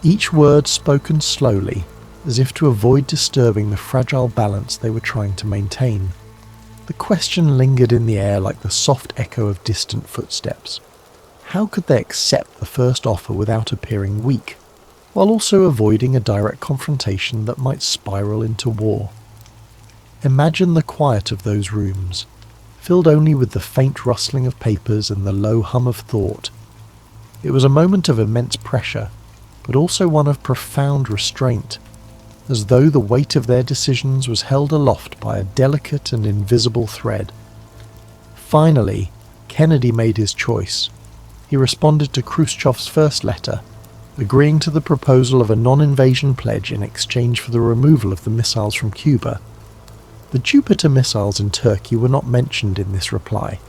each word spoken slowly, as if to avoid disturbing the fragile balance they were trying to maintain. The question lingered in the air like the soft echo of distant footsteps. How could they accept the first offer without appearing weak, while also avoiding a direct confrontation that might spiral into war? Imagine the quiet of those rooms, filled only with the faint rustling of papers and the low hum of thought. It was a moment of immense pressure, but also one of profound restraint, as though the weight of their decisions was held aloft by a delicate and invisible thread. Finally, Kennedy made his choice. He responded to Khrushchev's first letter, agreeing to the proposal of a non-invasion pledge in exchange for the removal of the missiles from Cuba. The Jupiter missiles in Turkey were not mentioned in this reply,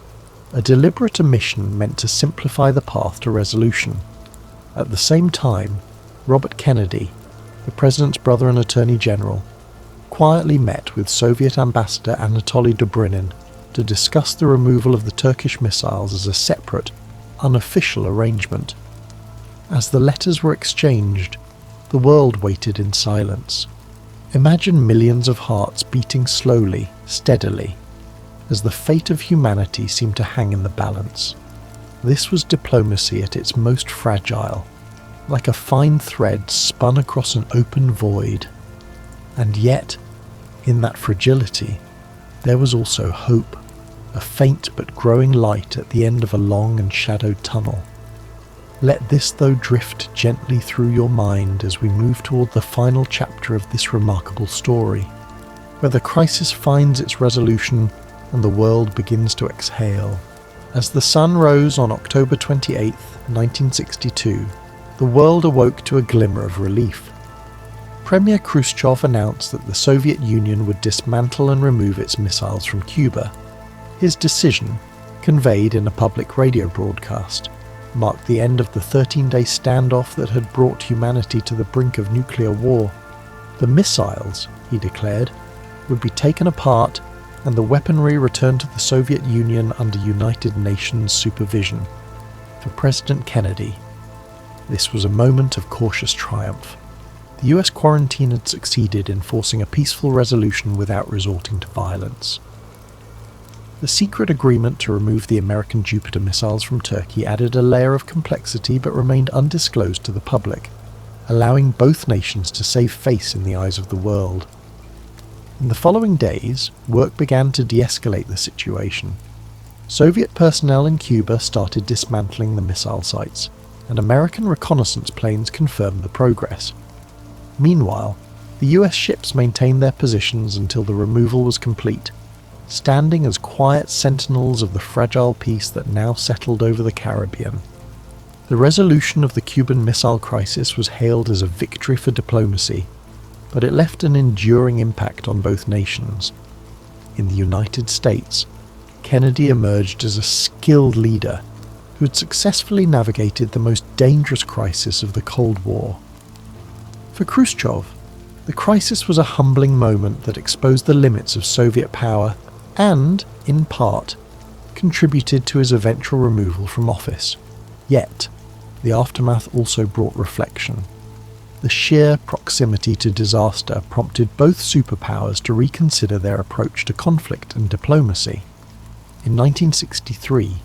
a deliberate omission meant to simplify the path to resolution. At the same time, Robert Kennedy, the President's brother and Attorney General, quietly met with Soviet Ambassador Anatoly Dobrynin to discuss the removal of the Turkish missiles as a separate, unofficial arrangement. As the letters were exchanged, the world waited in silence. Imagine millions of hearts beating slowly, steadily, as the fate of humanity seemed to hang in the balance. This was diplomacy at its most fragile, like a fine thread spun across an open void. And yet, in that fragility, there was also hope, a faint but growing light at the end of a long and shadowed tunnel. Let this, though, drift gently through your mind as we move toward the final chapter of this remarkable story, where the crisis finds its resolution and the world begins to exhale. As the sun rose on October 28, 1962, the world awoke to a glimmer of relief. Premier Khrushchev announced that the Soviet Union would dismantle and remove its missiles from Cuba. His decision, conveyed in a public radio broadcast, marked the end of the 13-day standoff that had brought humanity to the brink of nuclear war. The missiles, he declared, would be taken apart and the weaponry returned to the Soviet Union under United Nations supervision. For President Kennedy, this was a moment of cautious triumph. The US quarantine had succeeded in forcing a peaceful resolution without resorting to violence. The secret agreement to remove the American Jupiter missiles from Turkey added a layer of complexity but remained undisclosed to the public, allowing both nations to save face in the eyes of the world. In the following days, work began to de-escalate the situation. Soviet personnel in Cuba started dismantling the missile sites, and American reconnaissance planes confirmed the progress. Meanwhile, the US ships maintained their positions until the removal was complete, standing as quiet sentinels of the fragile peace that now settled over the Caribbean. The resolution of the Cuban Missile Crisis was hailed as a victory for diplomacy, but it left an enduring impact on both nations. In the United States, Kennedy emerged as a skilled leader who had successfully navigated the most dangerous crisis of the Cold War. For Khrushchev, the crisis was a humbling moment that exposed the limits of Soviet power and, in part, contributed to his eventual removal from office. Yet, the aftermath also brought reflection. The sheer proximity to disaster prompted both superpowers to reconsider their approach to conflict and diplomacy. In 1963,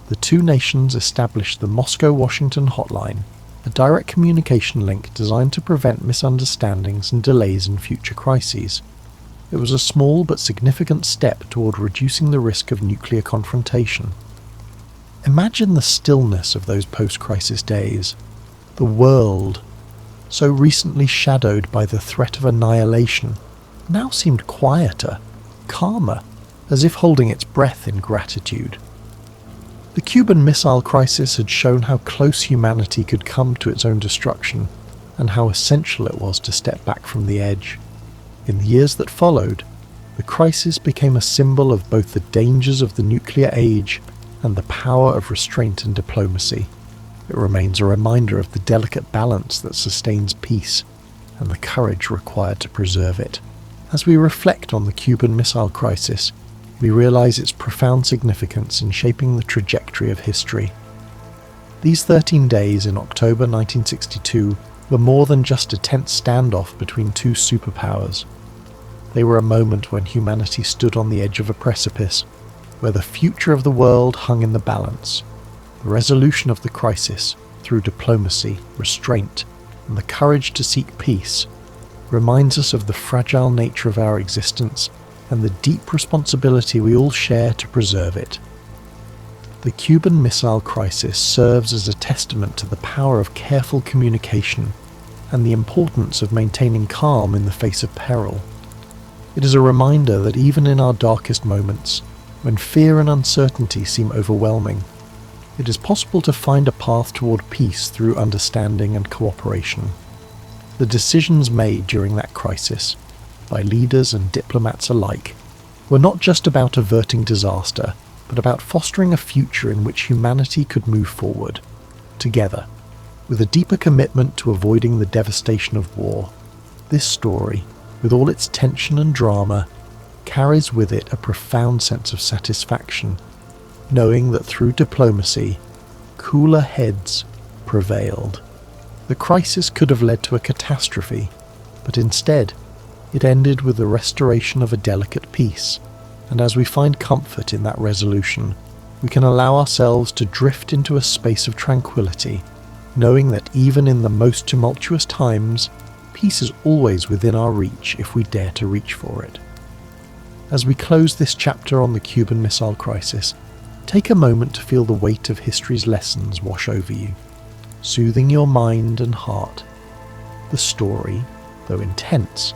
the two nations established the Moscow-Washington Hotline, a direct communication link designed to prevent misunderstandings and delays in future crises. It was a small but significant step toward reducing the risk of nuclear confrontation. Imagine the stillness of those post-crisis days. The world, so recently shadowed by the threat of annihilation, now seemed quieter, calmer, as if holding its breath in gratitude. The Cuban Missile Crisis had shown how close humanity could come to its own destruction, and how essential it was to step back from the edge. In the years that followed, the crisis became a symbol of both the dangers of the nuclear age and the power of restraint and diplomacy. It remains a reminder of the delicate balance that sustains peace and the courage required to preserve it. As we reflect on the Cuban Missile Crisis, we realize its profound significance in shaping the trajectory of history. These 13 days in October 1962 were more than just a tense standoff between two superpowers. They were a moment when humanity stood on the edge of a precipice, where the future of the world hung in the balance. The resolution of the crisis, through diplomacy, restraint, and the courage to seek peace, reminds us of the fragile nature of our existence and the deep responsibility we all share to preserve it. The Cuban Missile Crisis serves as a testament to the power of careful communication and the importance of maintaining calm in the face of peril. It is a reminder that even in our darkest moments, when fear and uncertainty seem overwhelming, it is possible to find a path toward peace through understanding and cooperation. The decisions made during that crisis, by leaders and diplomats alike, were not just about averting disaster, but about fostering a future in which humanity could move forward, together, with a deeper commitment to avoiding the devastation of war. This story, with all its tension and drama, carries with it a profound sense of satisfaction, knowing that through diplomacy, cooler heads prevailed. The crisis could have led to a catastrophe, but instead, it ended with the restoration of a delicate peace, and as we find comfort in that resolution, we can allow ourselves to drift into a space of tranquility, knowing that even in the most tumultuous times, peace is always within our reach if we dare to reach for it. As we close this chapter on the Cuban Missile Crisis, take a moment to feel the weight of history's lessons wash over you, soothing your mind and heart. The story, though intense,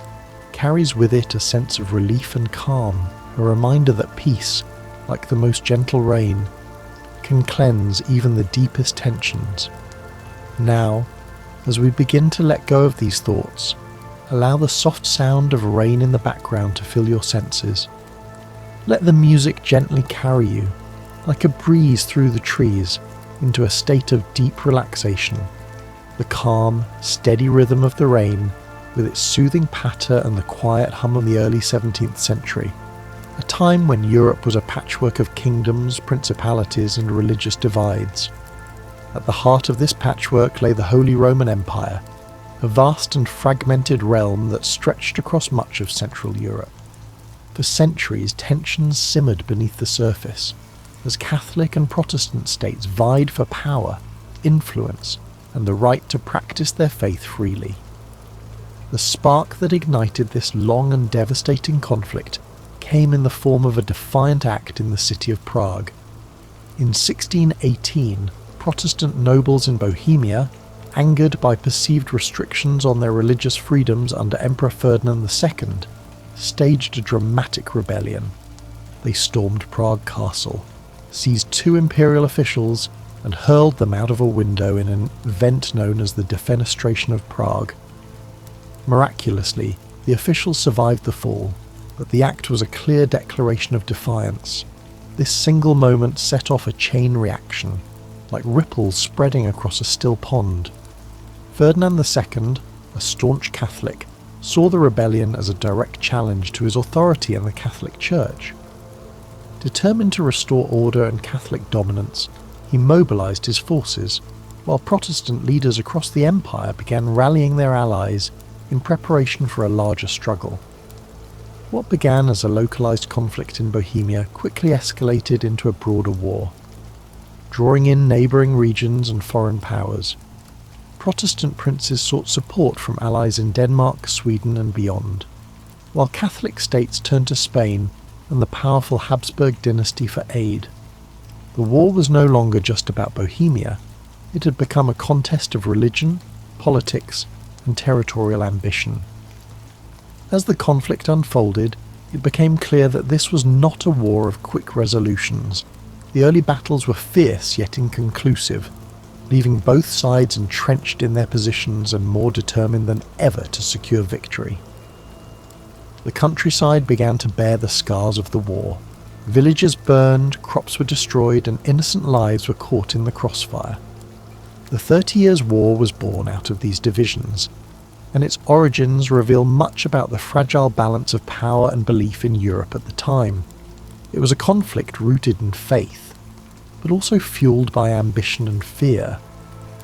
carries with it a sense of relief and calm, a reminder that peace, like the most gentle rain, can cleanse even the deepest tensions. Now, as we begin to let go of these thoughts, allow the soft sound of rain in the background to fill your senses. Let the music gently carry you, like a breeze through the trees, into a state of deep relaxation. The calm, steady rhythm of the rain, with its soothing patter and the quiet hum of the early 17th century, a time when Europe was a patchwork of kingdoms, principalities, and religious divides. At the heart of this patchwork lay the Holy Roman Empire, a vast and fragmented realm that stretched across much of Central Europe. For centuries, tensions simmered beneath the surface, as Catholic and Protestant states vied for power, influence, and the right to practice their faith freely. The spark that ignited this long and devastating conflict came in the form of a defiant act in the city of Prague. In 1618, Protestant nobles in Bohemia, angered by perceived restrictions on their religious freedoms under Emperor Ferdinand II, staged a dramatic rebellion. They stormed Prague Castle, seized two imperial officials, and hurled them out of a window in an event known as the Defenestration of Prague. Miraculously, the officials survived the fall, but the act was a clear declaration of defiance. This single moment set off a chain reaction, like ripples spreading across a still pond. Ferdinand II, a staunch Catholic, saw the rebellion as a direct challenge to his authority in the Catholic Church. Determined to restore order and Catholic dominance, he mobilized his forces, while Protestant leaders across the empire began rallying their allies in preparation for a larger struggle. What began as a localized conflict in Bohemia quickly escalated into a broader war. drawing in neighbouring regions and foreign powers. Protestant princes sought support from allies in Denmark, Sweden and beyond, while Catholic states turned to Spain and the powerful Habsburg dynasty for aid. The war was no longer just about Bohemia. It had become a contest of religion, politics and territorial ambition. As the conflict unfolded, it became clear that this was not a war of quick resolutions. The early battles were fierce yet inconclusive, leaving both sides entrenched in their positions and more determined than ever to secure victory. The countryside began to bear the scars of the war. Villages burned, crops were destroyed, and innocent lives were caught in the crossfire. The 30 Years' War was born out of these divisions, and its origins reveal much about the fragile balance of power and belief in Europe at the time. It was a conflict rooted in faith, but also fueled by ambition and fear,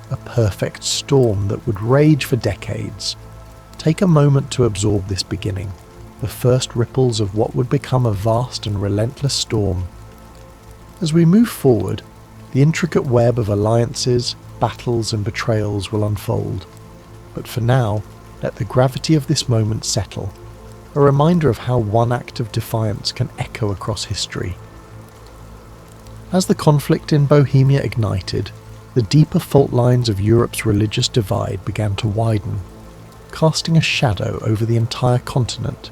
a perfect storm that would rage for decades. Take a moment to absorb this beginning, the first ripples of what would become a vast and relentless storm. As we move forward, the intricate web of alliances, battles and betrayals will unfold. But for now, let the gravity of this moment settle, a reminder of how one act of defiance can echo across history. As the conflict in Bohemia ignited, the deeper fault lines of Europe's religious divide began to widen, casting a shadow over the entire continent.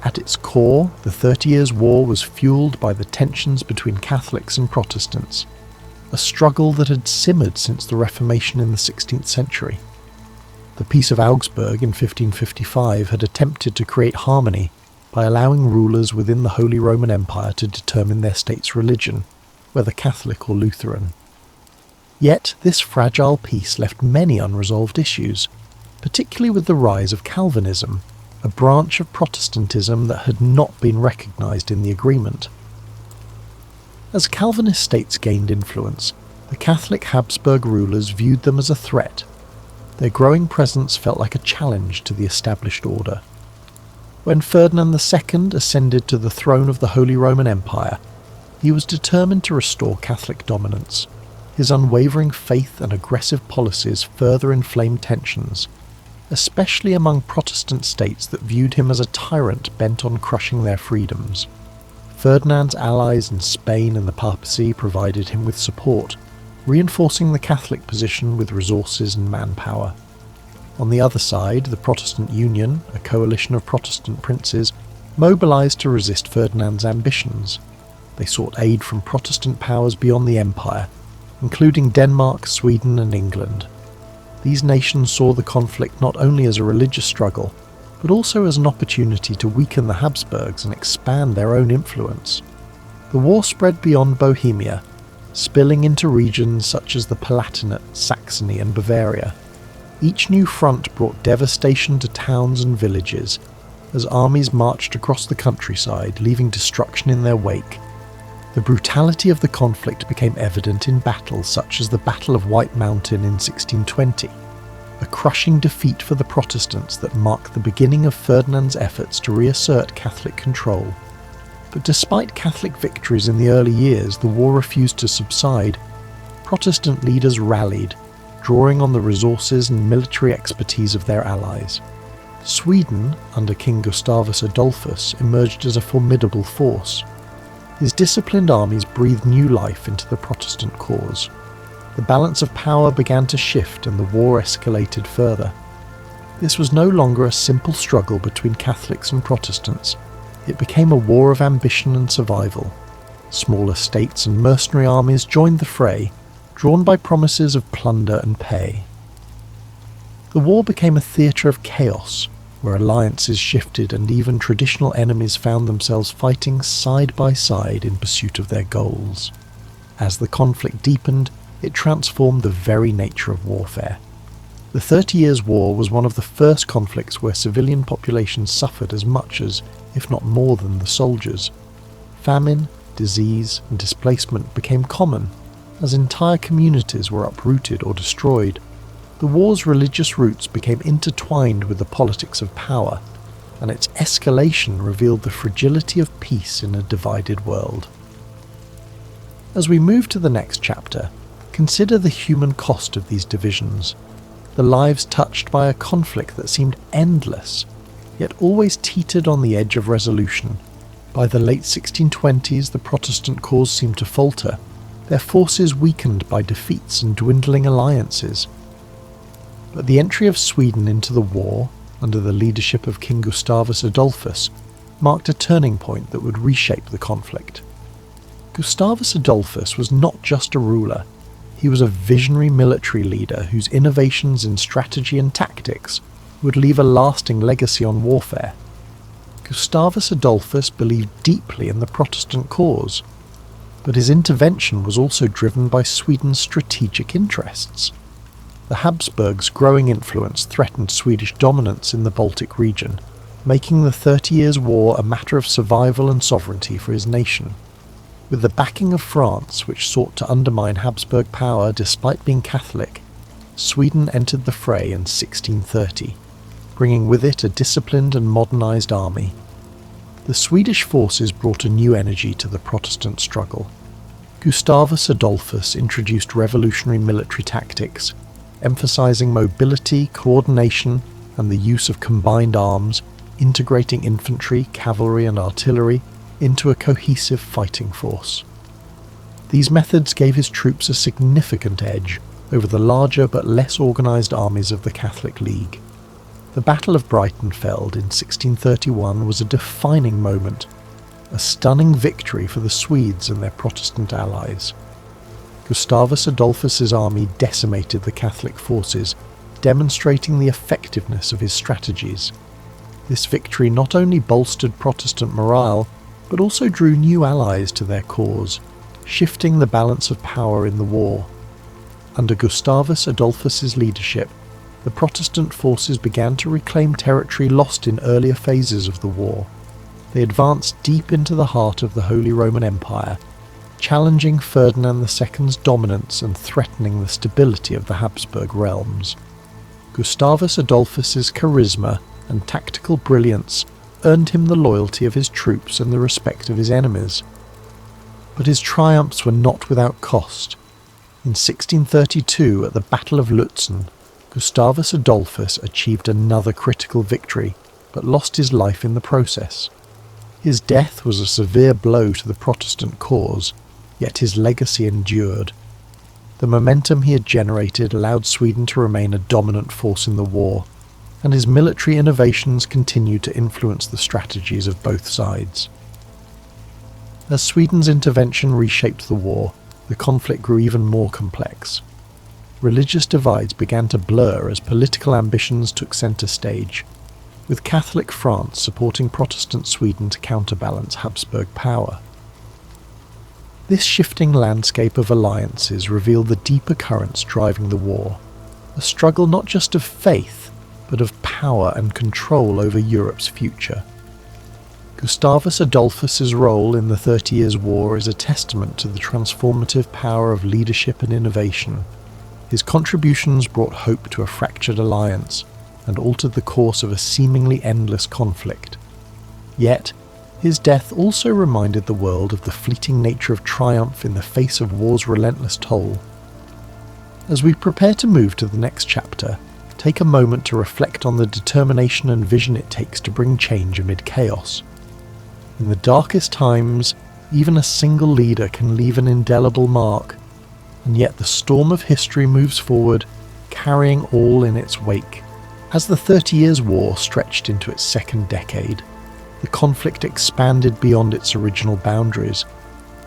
At its core, the 30 Years' War was fueled by the tensions between Catholics and Protestants, a struggle that had simmered since the Reformation in the 16th century. The Peace of Augsburg in 1555 had attempted to create harmony by allowing rulers within the Holy Roman Empire to determine their state's religion, whether Catholic or Lutheran. Yet this fragile peace left many unresolved issues, particularly with the rise of Calvinism, a branch of Protestantism that had not been recognised in the agreement. As Calvinist states gained influence, the Catholic Habsburg rulers viewed them as a threat. Their growing presence felt like a challenge to the established order. When Ferdinand II ascended to the throne of the Holy Roman Empire, he was determined to restore Catholic dominance. His unwavering faith and aggressive policies further inflamed tensions, especially among Protestant states that viewed him as a tyrant bent on crushing their freedoms. Ferdinand's allies in Spain and the papacy provided him with support, reinforcing the Catholic position with resources and manpower. On the other side, the Protestant Union, a coalition of Protestant princes, mobilised to resist Ferdinand's ambitions. They sought aid from Protestant powers beyond the empire, including Denmark, Sweden and England. These nations saw the conflict not only as a religious struggle, but also as an opportunity to weaken the Habsburgs and expand their own influence. The war spread beyond Bohemia, spilling into regions such as the Palatinate, Saxony and Bavaria. Each new front brought devastation to towns and villages, as armies marched across the countryside, leaving destruction in their wake. The brutality of the conflict became evident in battles such as the Battle of White Mountain in 1620, a crushing defeat for the Protestants that marked the beginning of Ferdinand's efforts to reassert Catholic control. But despite Catholic victories in the early years, the war refused to subside. Protestant leaders rallied, drawing on the resources and military expertise of their allies. Sweden, under King Gustavus Adolphus, emerged as a formidable force. His disciplined armies breathed new life into the Protestant cause. The balance of power began to shift and the war escalated further. This was no longer a simple struggle between Catholics and Protestants. It became a war of ambition and survival. Smaller states and mercenary armies joined the fray, drawn by promises of plunder and pay. The war became a theatre of chaos, where alliances shifted and even traditional enemies found themselves fighting side by side in pursuit of their goals. As the conflict deepened, it transformed the very nature of warfare. The 30 Years' War was one of the first conflicts where civilian populations suffered as much as, if not more than, the soldiers. Famine, disease, and displacement became common, as entire communities were uprooted or destroyed. The war's religious roots became intertwined with the politics of power, and its escalation revealed the fragility of peace in a divided world. As we move to the next chapter, consider the human cost of these divisions, the lives touched by a conflict that seemed endless, yet always teetered on the edge of resolution. By the late 1620s, the Protestant cause seemed to falter, their forces weakened by defeats and dwindling alliances. But the entry of Sweden into the war, under the leadership of King Gustavus Adolphus, marked a turning point that would reshape the conflict. Gustavus Adolphus was not just a ruler, he was a visionary military leader whose innovations in strategy and tactics would leave a lasting legacy on warfare. Gustavus Adolphus believed deeply in the Protestant cause, but his intervention was also driven by Sweden's strategic interests. The Habsburgs' growing influence threatened Swedish dominance in the Baltic region, making the 30 Years' War a matter of survival and sovereignty for his nation. With the backing of France, which sought to undermine Habsburg power despite being Catholic, Sweden entered the fray in 1630, bringing with it a disciplined and modernised army. The Swedish forces brought a new energy to the Protestant struggle. Gustavus Adolphus introduced revolutionary military tactics, emphasising mobility, coordination, and the use of combined arms, integrating infantry, cavalry, and artillery into a cohesive fighting force. These methods gave his troops a significant edge over the larger but less organised armies of the Catholic League. The Battle of Breitenfeld in 1631 was a defining moment, a stunning victory for the Swedes and their Protestant allies. Gustavus Adolphus's army decimated the Catholic forces, demonstrating the effectiveness of his strategies. This victory not only bolstered Protestant morale, but also drew new allies to their cause, shifting the balance of power in the war. Under Gustavus Adolphus's leadership, the Protestant forces began to reclaim territory lost in earlier phases of the war. They advanced deep into the heart of the Holy Roman Empire, challenging Ferdinand II's dominance and threatening the stability of the Habsburg realms. Gustavus Adolphus's charisma and tactical brilliance earned him the loyalty of his troops and the respect of his enemies. But his triumphs were not without cost. In 1632, at the Battle of Lutzen, Gustavus Adolphus achieved another critical victory, but lost his life in the process. His death was a severe blow to the Protestant cause, yet his legacy endured. The momentum he had generated allowed Sweden to remain a dominant force in the war, and his military innovations continued to influence the strategies of both sides. As Sweden's intervention reshaped the war, the conflict grew even more complex. Religious divides began to blur as political ambitions took centre stage, with Catholic France supporting Protestant Sweden to counterbalance Habsburg power. This shifting landscape of alliances revealed the deeper currents driving the war, a struggle not just of faith, but of power and control over Europe's future. Gustavus Adolphus's role in the 30 Years' War is a testament to the transformative power of leadership and innovation. His contributions brought hope to a fractured alliance and altered the course of a seemingly endless conflict. Yet, his death also reminded the world of the fleeting nature of triumph in the face of war's relentless toll. As we prepare to move to the next chapter, take a moment to reflect on the determination and vision it takes to bring change amid chaos. In the darkest times, even a single leader can leave an indelible mark, and yet the storm of history moves forward, carrying all in its wake. As the 30 Years' War stretched into its second decade, the conflict expanded beyond its original boundaries,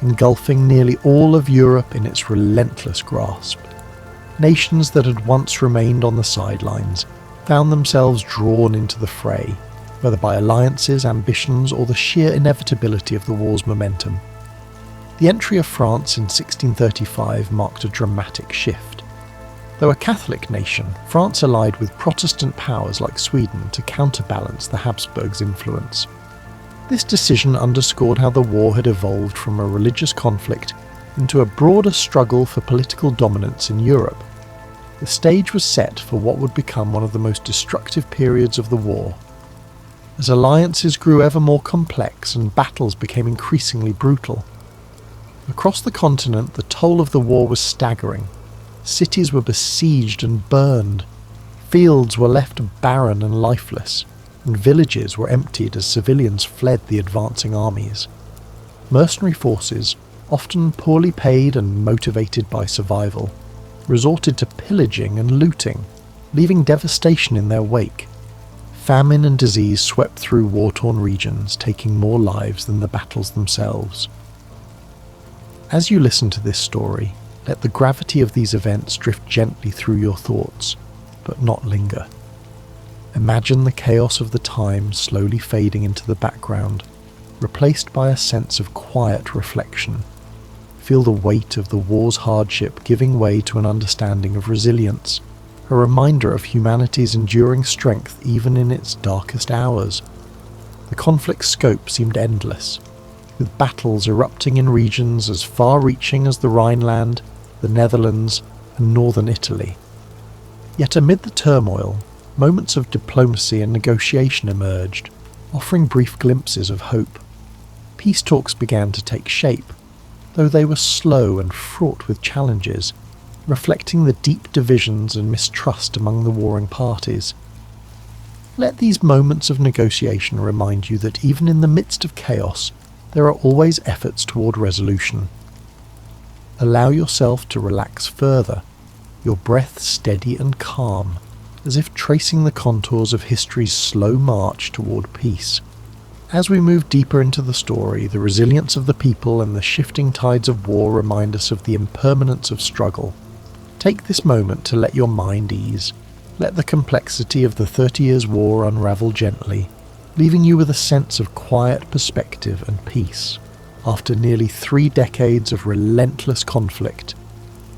engulfing nearly all of Europe in its relentless grasp. Nations that had once remained on the sidelines found themselves drawn into the fray, whether by alliances, ambitions, or the sheer inevitability of the war's momentum. The entry of France in 1635 marked a dramatic shift. Though a Catholic nation, France allied with Protestant powers like Sweden to counterbalance the Habsburgs' influence. This decision underscored how the war had evolved from a religious conflict into a broader struggle for political dominance in Europe. The stage was set for what would become one of the most destructive periods of the war. As alliances grew ever more complex and battles became increasingly brutal, Across the continent, the toll of the war was staggering. Cities were besieged and burned. Fields were left barren and lifeless, and villages were emptied as civilians fled the advancing armies. Mercenary forces, often poorly paid and motivated by survival, resorted to pillaging and looting, leaving devastation in their wake. Famine and disease swept through war-torn regions, taking more lives than the battles themselves. As you listen to this story, let the gravity of these events drift gently through your thoughts, but not linger. Imagine the chaos of the time slowly fading into the background, replaced by a sense of quiet reflection. Feel the weight of the war's hardship giving way to an understanding of resilience, a reminder of humanity's enduring strength even in its darkest hours. The conflict's scope seemed endless, with battles erupting in regions as far-reaching as the Rhineland, the Netherlands, and northern Italy. Yet amid the turmoil, moments of diplomacy and negotiation emerged, offering brief glimpses of hope. Peace talks began to take shape, though they were slow and fraught with challenges, reflecting the deep divisions and mistrust among the warring parties. Let these moments of negotiation remind you that even in the midst of chaos, there are always efforts toward resolution. Allow yourself to relax further, your breath steady and calm, as if tracing the contours of history's slow march toward peace. As we move deeper into the story, the resilience of the people and the shifting tides of war remind us of the impermanence of struggle. Take this moment to let your mind ease. Let the complexity of the 30 Years' War unravel gently, leaving you with a sense of quiet perspective and peace. After nearly 3 decades of relentless conflict,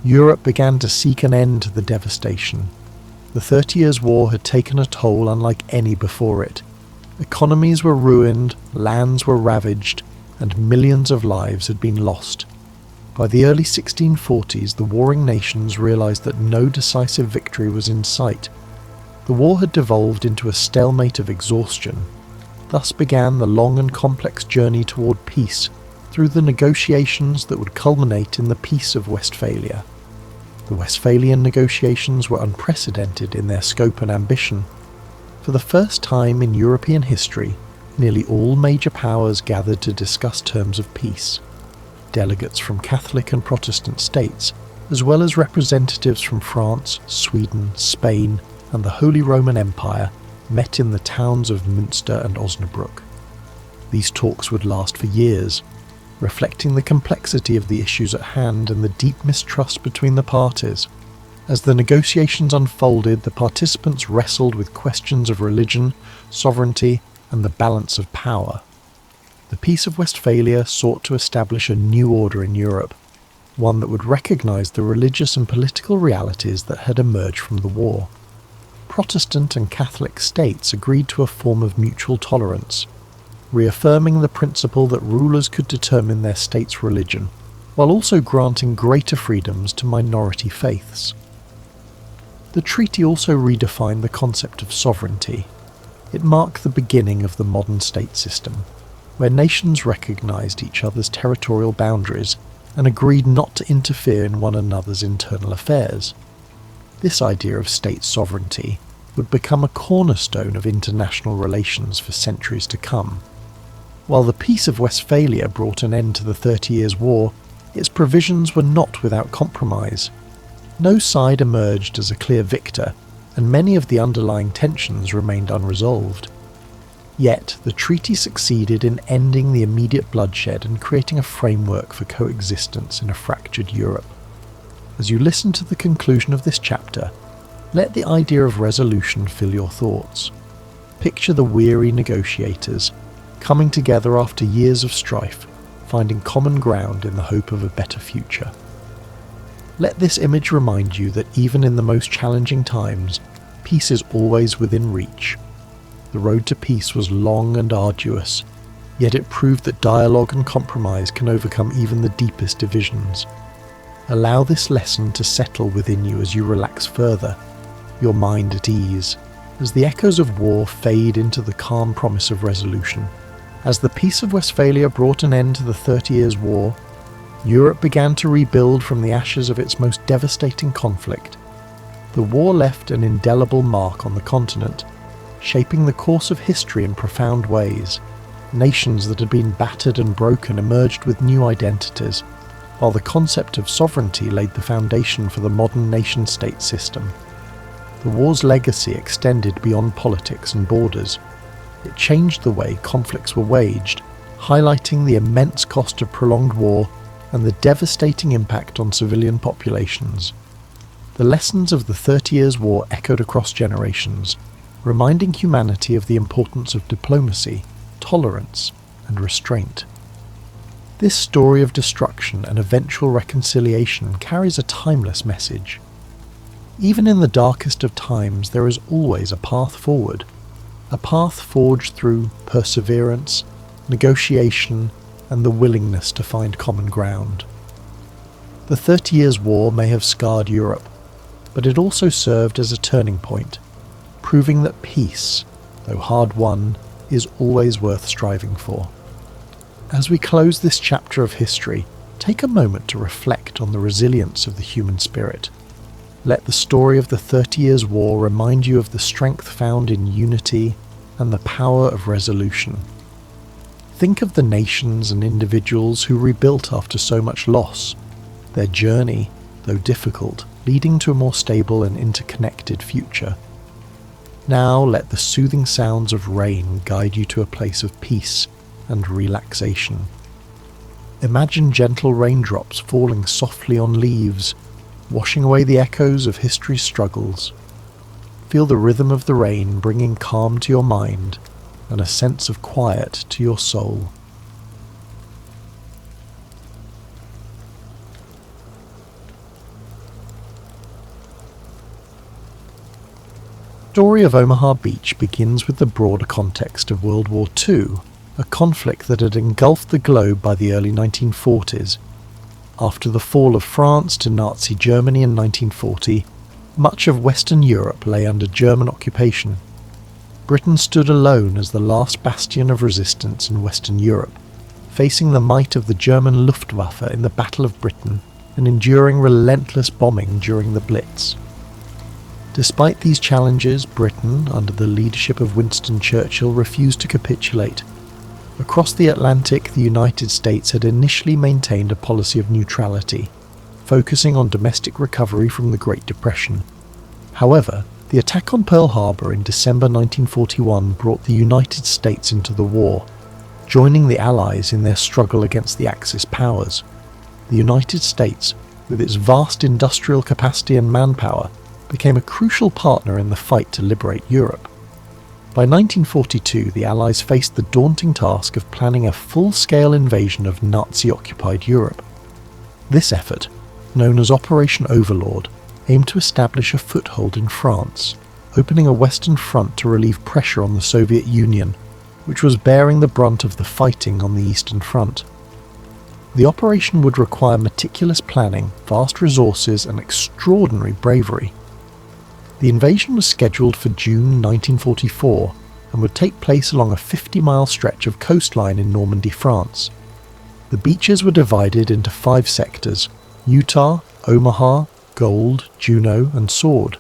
Europe began to seek an end to the devastation. The 30 Years' War had taken a toll unlike any before it. Economies were ruined, lands were ravaged, and millions of lives had been lost. By the early 1640s, the warring nations realized that no decisive victory was in sight. The war had devolved into a stalemate of exhaustion. Thus began the long and complex journey toward peace, through the negotiations that would culminate in the Peace of Westphalia. The Westphalian negotiations were unprecedented in their scope and ambition. For the first time in European history, nearly all major powers gathered to discuss terms of peace. Delegates from Catholic and Protestant states, as well as representatives from France, Sweden, Spain, and the Holy Roman Empire, met in the towns of Münster and Osnabrück. These talks would last for years, reflecting the complexity of the issues at hand and the deep mistrust between the parties. As the negotiations unfolded, the participants wrestled with questions of religion, sovereignty, and the balance of power. The Peace of Westphalia sought to establish a new order in Europe, one that would recognize the religious and political realities that had emerged from the war. Protestant and Catholic states agreed to a form of mutual tolerance, reaffirming the principle that rulers could determine their state's religion, while also granting greater freedoms to minority faiths. The treaty also redefined the concept of sovereignty. It marked the beginning of the modern state system, where nations recognized each other's territorial boundaries and agreed not to interfere in one another's internal affairs. This idea of state sovereignty would become a cornerstone of international relations for centuries to come. While the Peace of Westphalia brought an end to the 30 Years' War, its provisions were not without compromise. No side emerged as a clear victor, and many of the underlying tensions remained unresolved. Yet, the treaty succeeded in ending the immediate bloodshed and creating a framework for coexistence in a fractured Europe. As you listen to the conclusion of this chapter, let the idea of resolution fill your thoughts. Picture the weary negotiators, coming together after years of strife, finding common ground in the hope of a better future. Let this image remind you that even in the most challenging times, peace is always within reach. The road to peace was long and arduous, yet it proved that dialogue and compromise can overcome even the deepest divisions. Allow this lesson to settle within you as you relax further, your mind at ease, as the echoes of war fade into the calm promise of resolution. As the Peace of Westphalia brought an end to the 30 Years' War, Europe began to rebuild from the ashes of its most devastating conflict. The war left an indelible mark on the continent, shaping the course of history in profound ways. Nations that had been battered and broken emerged with new identities, while the concept of sovereignty laid the foundation for the modern nation-state system. The war's legacy extended beyond politics and borders. It changed the way conflicts were waged, highlighting the immense cost of prolonged war and the devastating impact on civilian populations. The lessons of the 30 Years' War echoed across generations, reminding humanity of the importance of diplomacy, tolerance, and restraint. This story of destruction and eventual reconciliation carries a timeless message. Even in the darkest of times, there is always a path forward, a path forged through perseverance, negotiation, and the willingness to find common ground. The 30 Years' War may have scarred Europe, but it also served as a turning point, proving that peace, though hard won, is always worth striving for. As we close this chapter of history, take a moment to reflect on the resilience of the human spirit. Let the story of the 30 Years' War remind you of the strength found in unity and the power of resolution. Think of the nations and individuals who rebuilt after so much loss, their journey, though difficult, leading to a more stable and interconnected future. Now let the soothing sounds of rain guide you to a place of peace and relaxation. Imagine gentle raindrops falling softly on leaves, washing away the echoes of history's struggles. Feel the rhythm of the rain bringing calm to your mind and a sense of quiet to your soul. The story of Omaha Beach begins with the broader context of World War II, a conflict that had engulfed the globe by the early 1940s. After the fall of France to Nazi Germany in 1940, much of Western Europe lay under German occupation. Britain stood alone as the last bastion of resistance in Western Europe, facing the might of the German Luftwaffe in the Battle of Britain and enduring relentless bombing during the Blitz. Despite these challenges, Britain, under the leadership of Winston Churchill, refused to capitulate. Across the Atlantic, the United States had initially maintained a policy of neutrality, focusing on domestic recovery from the Great Depression. However, the attack on Pearl Harbor in December 1941 brought the United States into the war, joining the Allies in their struggle against the Axis powers. The United States, with its vast industrial capacity and manpower, became a crucial partner in the fight to liberate Europe. By 1942, the Allies faced the daunting task of planning a full-scale invasion of Nazi-occupied Europe. This effort, known as Operation Overlord, aimed to establish a foothold in France, opening a Western front to relieve pressure on the Soviet Union, which was bearing the brunt of the fighting on the Eastern Front. The operation would require meticulous planning, vast resources, and extraordinary bravery. The invasion was scheduled for June 1944 and would take place along a 50-mile stretch of coastline in Normandy, France. The beaches were divided into 5 sectors: Utah, Omaha, Gold, Juneau, and Sword.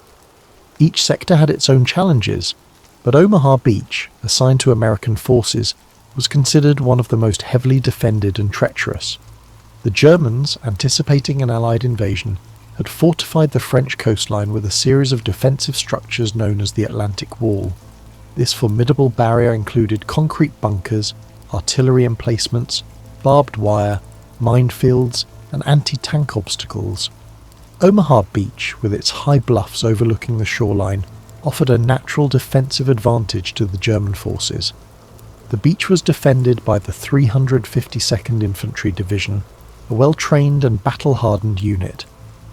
Each sector had its own challenges, but Omaha Beach, assigned to American forces, was considered one of the most heavily defended and treacherous. The Germans, anticipating an Allied invasion, had fortified the French coastline with a series of defensive structures known as the Atlantic Wall. This formidable barrier included concrete bunkers, artillery emplacements, barbed wire, minefields, and anti-tank obstacles. Omaha Beach, with its high bluffs overlooking the shoreline, offered a natural defensive advantage to the German forces. The beach was defended by the 352nd Infantry Division, a well-trained and battle-hardened unit.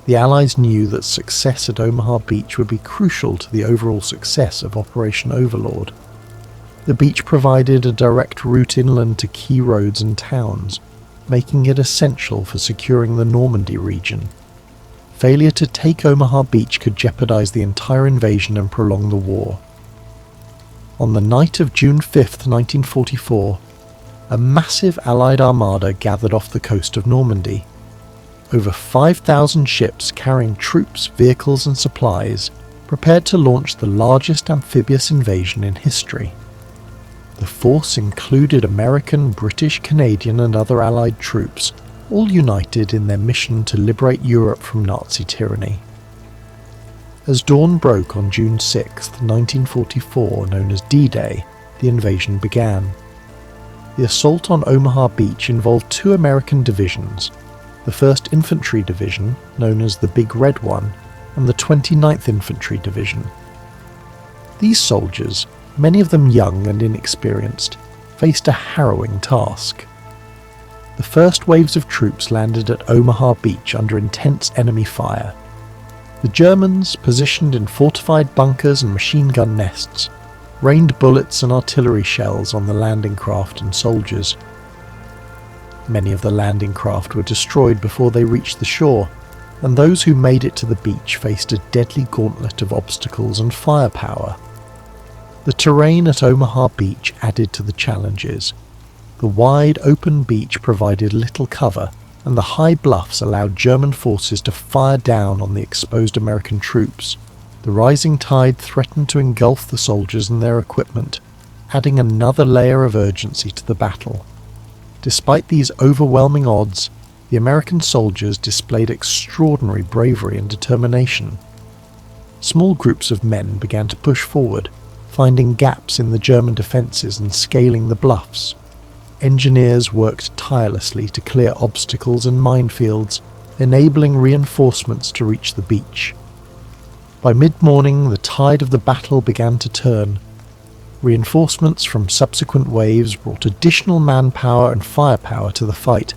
The Allies knew that success at Omaha Beach would be crucial to the overall success of Operation Overlord. The beach provided a direct route inland to key roads and towns, making it essential for securing the Normandy region. Failure to take Omaha Beach could jeopardize the entire invasion and prolong the war. On the night of June 5, 1944, a massive Allied armada gathered off the coast of Normandy. over 5,000 ships carrying troops, vehicles and supplies prepared to launch the largest amphibious invasion in history. The force included American, British, Canadian and other Allied troops, all united in their mission to liberate Europe from Nazi tyranny. As dawn broke on June 6, 1944, known as D-Day, the invasion began. The assault on Omaha Beach involved two American divisions, the 1st Infantry Division, known as the Big Red One, and the 29th Infantry Division. These soldiers, many of them young and inexperienced, faced a harrowing task. The first waves of troops landed at Omaha Beach under intense enemy fire. The Germans, positioned in fortified bunkers and machine gun nests, rained bullets and artillery shells on the landing craft and soldiers. Many of the landing craft were destroyed before they reached the shore, and those who made it to the beach faced a deadly gauntlet of obstacles and firepower. The terrain at Omaha Beach added to the challenges. The wide, open beach provided little cover, and the high bluffs allowed German forces to fire down on the exposed American troops. The rising tide threatened to engulf the soldiers and their equipment, adding another layer of urgency to the battle. Despite these overwhelming odds, the American soldiers displayed extraordinary bravery and determination. Small groups of men began to push forward, finding gaps in the German defences and scaling the bluffs. Engineers worked tirelessly to clear obstacles and minefields, enabling reinforcements to reach the beach. By mid-morning, the tide of the battle began to turn. Reinforcements from subsequent waves brought additional manpower and firepower to the fight.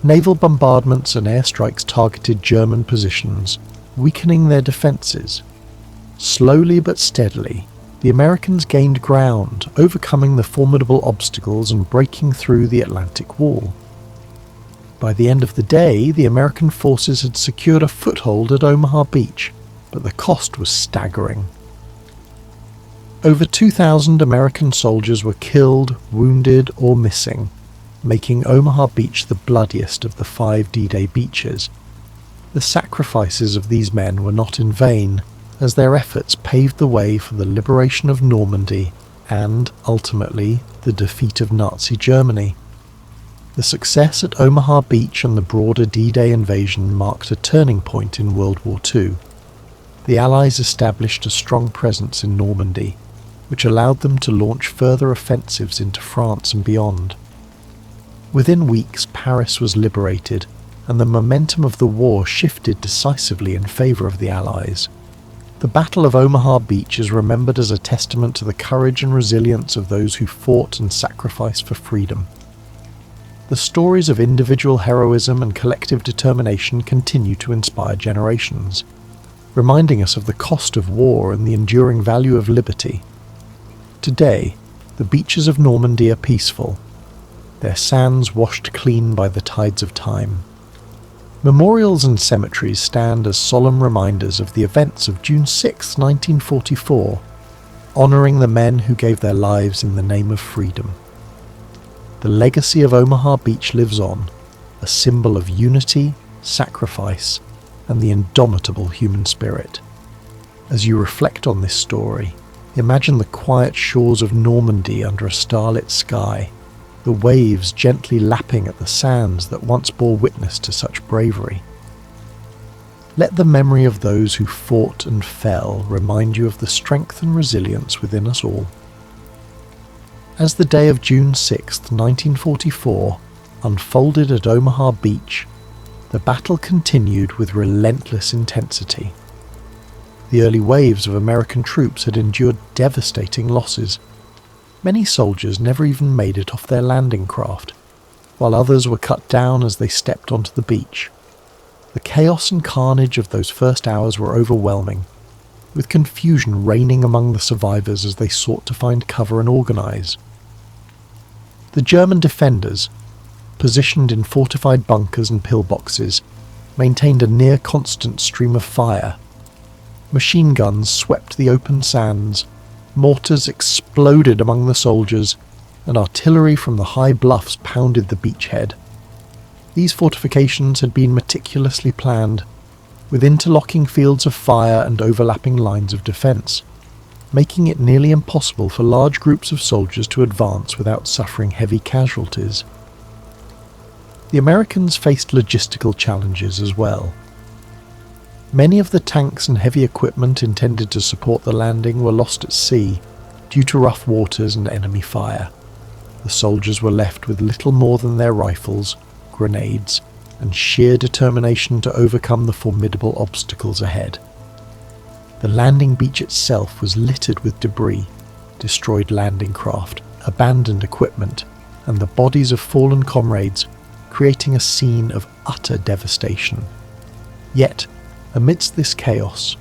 Naval bombardments and airstrikes targeted German positions, weakening their defences. Slowly but steadily, the Americans gained ground, overcoming the formidable obstacles and breaking through the Atlantic Wall. By the end of the day, the American forces had secured a foothold at Omaha Beach, but the cost was staggering. Over 2,000 American soldiers were killed, wounded, or missing, making Omaha Beach the bloodiest of the 5 D-Day beaches. The sacrifices of these men were not in vain, as their efforts paved the way for the liberation of Normandy and, ultimately, the defeat of Nazi Germany. The success at Omaha Beach and the broader D-Day invasion marked a turning point in World War II. The Allies established a strong presence in Normandy, which allowed them to launch further offensives into France and beyond. Within weeks, Paris was liberated, and the momentum of the war shifted decisively in favour of the Allies. The Battle of Omaha Beach is remembered as a testament to the courage and resilience of those who fought and sacrificed for freedom. The stories of individual heroism and collective determination continue to inspire generations, reminding us of the cost of war and the enduring value of liberty. Today, the beaches of Normandy are peaceful, their sands washed clean by the tides of time. Memorials and cemeteries stand as solemn reminders of the events of June 6, 1944, honouring the men who gave their lives in the name of freedom. The legacy of Omaha Beach lives on, a symbol of unity, sacrifice, and the indomitable human spirit. As you reflect on this story, imagine the quiet shores of Normandy under a starlit sky, the waves gently lapping at the sands that once bore witness to such bravery. Let the memory of those who fought and fell remind you of the strength and resilience within us all. As the day of June 6, 1944, unfolded at Omaha Beach, the battle continued with relentless intensity. The early waves of American troops had endured devastating losses. Many soldiers never even made it off their landing craft, while others were cut down as they stepped onto the beach. The chaos and carnage of those first hours were overwhelming, with confusion reigning among the survivors as they sought to find cover and organize. The German defenders, positioned in fortified bunkers and pillboxes, maintained a near-constant stream of fire. Machine guns swept the open sands, mortars exploded among the soldiers, and artillery from the high bluffs pounded the beachhead. These fortifications had been meticulously planned, with interlocking fields of fire and overlapping lines of defence, making it nearly impossible for large groups of soldiers to advance without suffering heavy casualties. The Americans faced logistical challenges as well. Many of the tanks and heavy equipment intended to support the landing were lost at sea due to rough waters and enemy fire. The soldiers were left with little more than their rifles, grenades, and sheer determination to overcome the formidable obstacles ahead. The landing beach itself was littered with debris, destroyed landing craft, abandoned equipment, and the bodies of fallen comrades, creating a scene of utter devastation. Yet, amidst this chaos,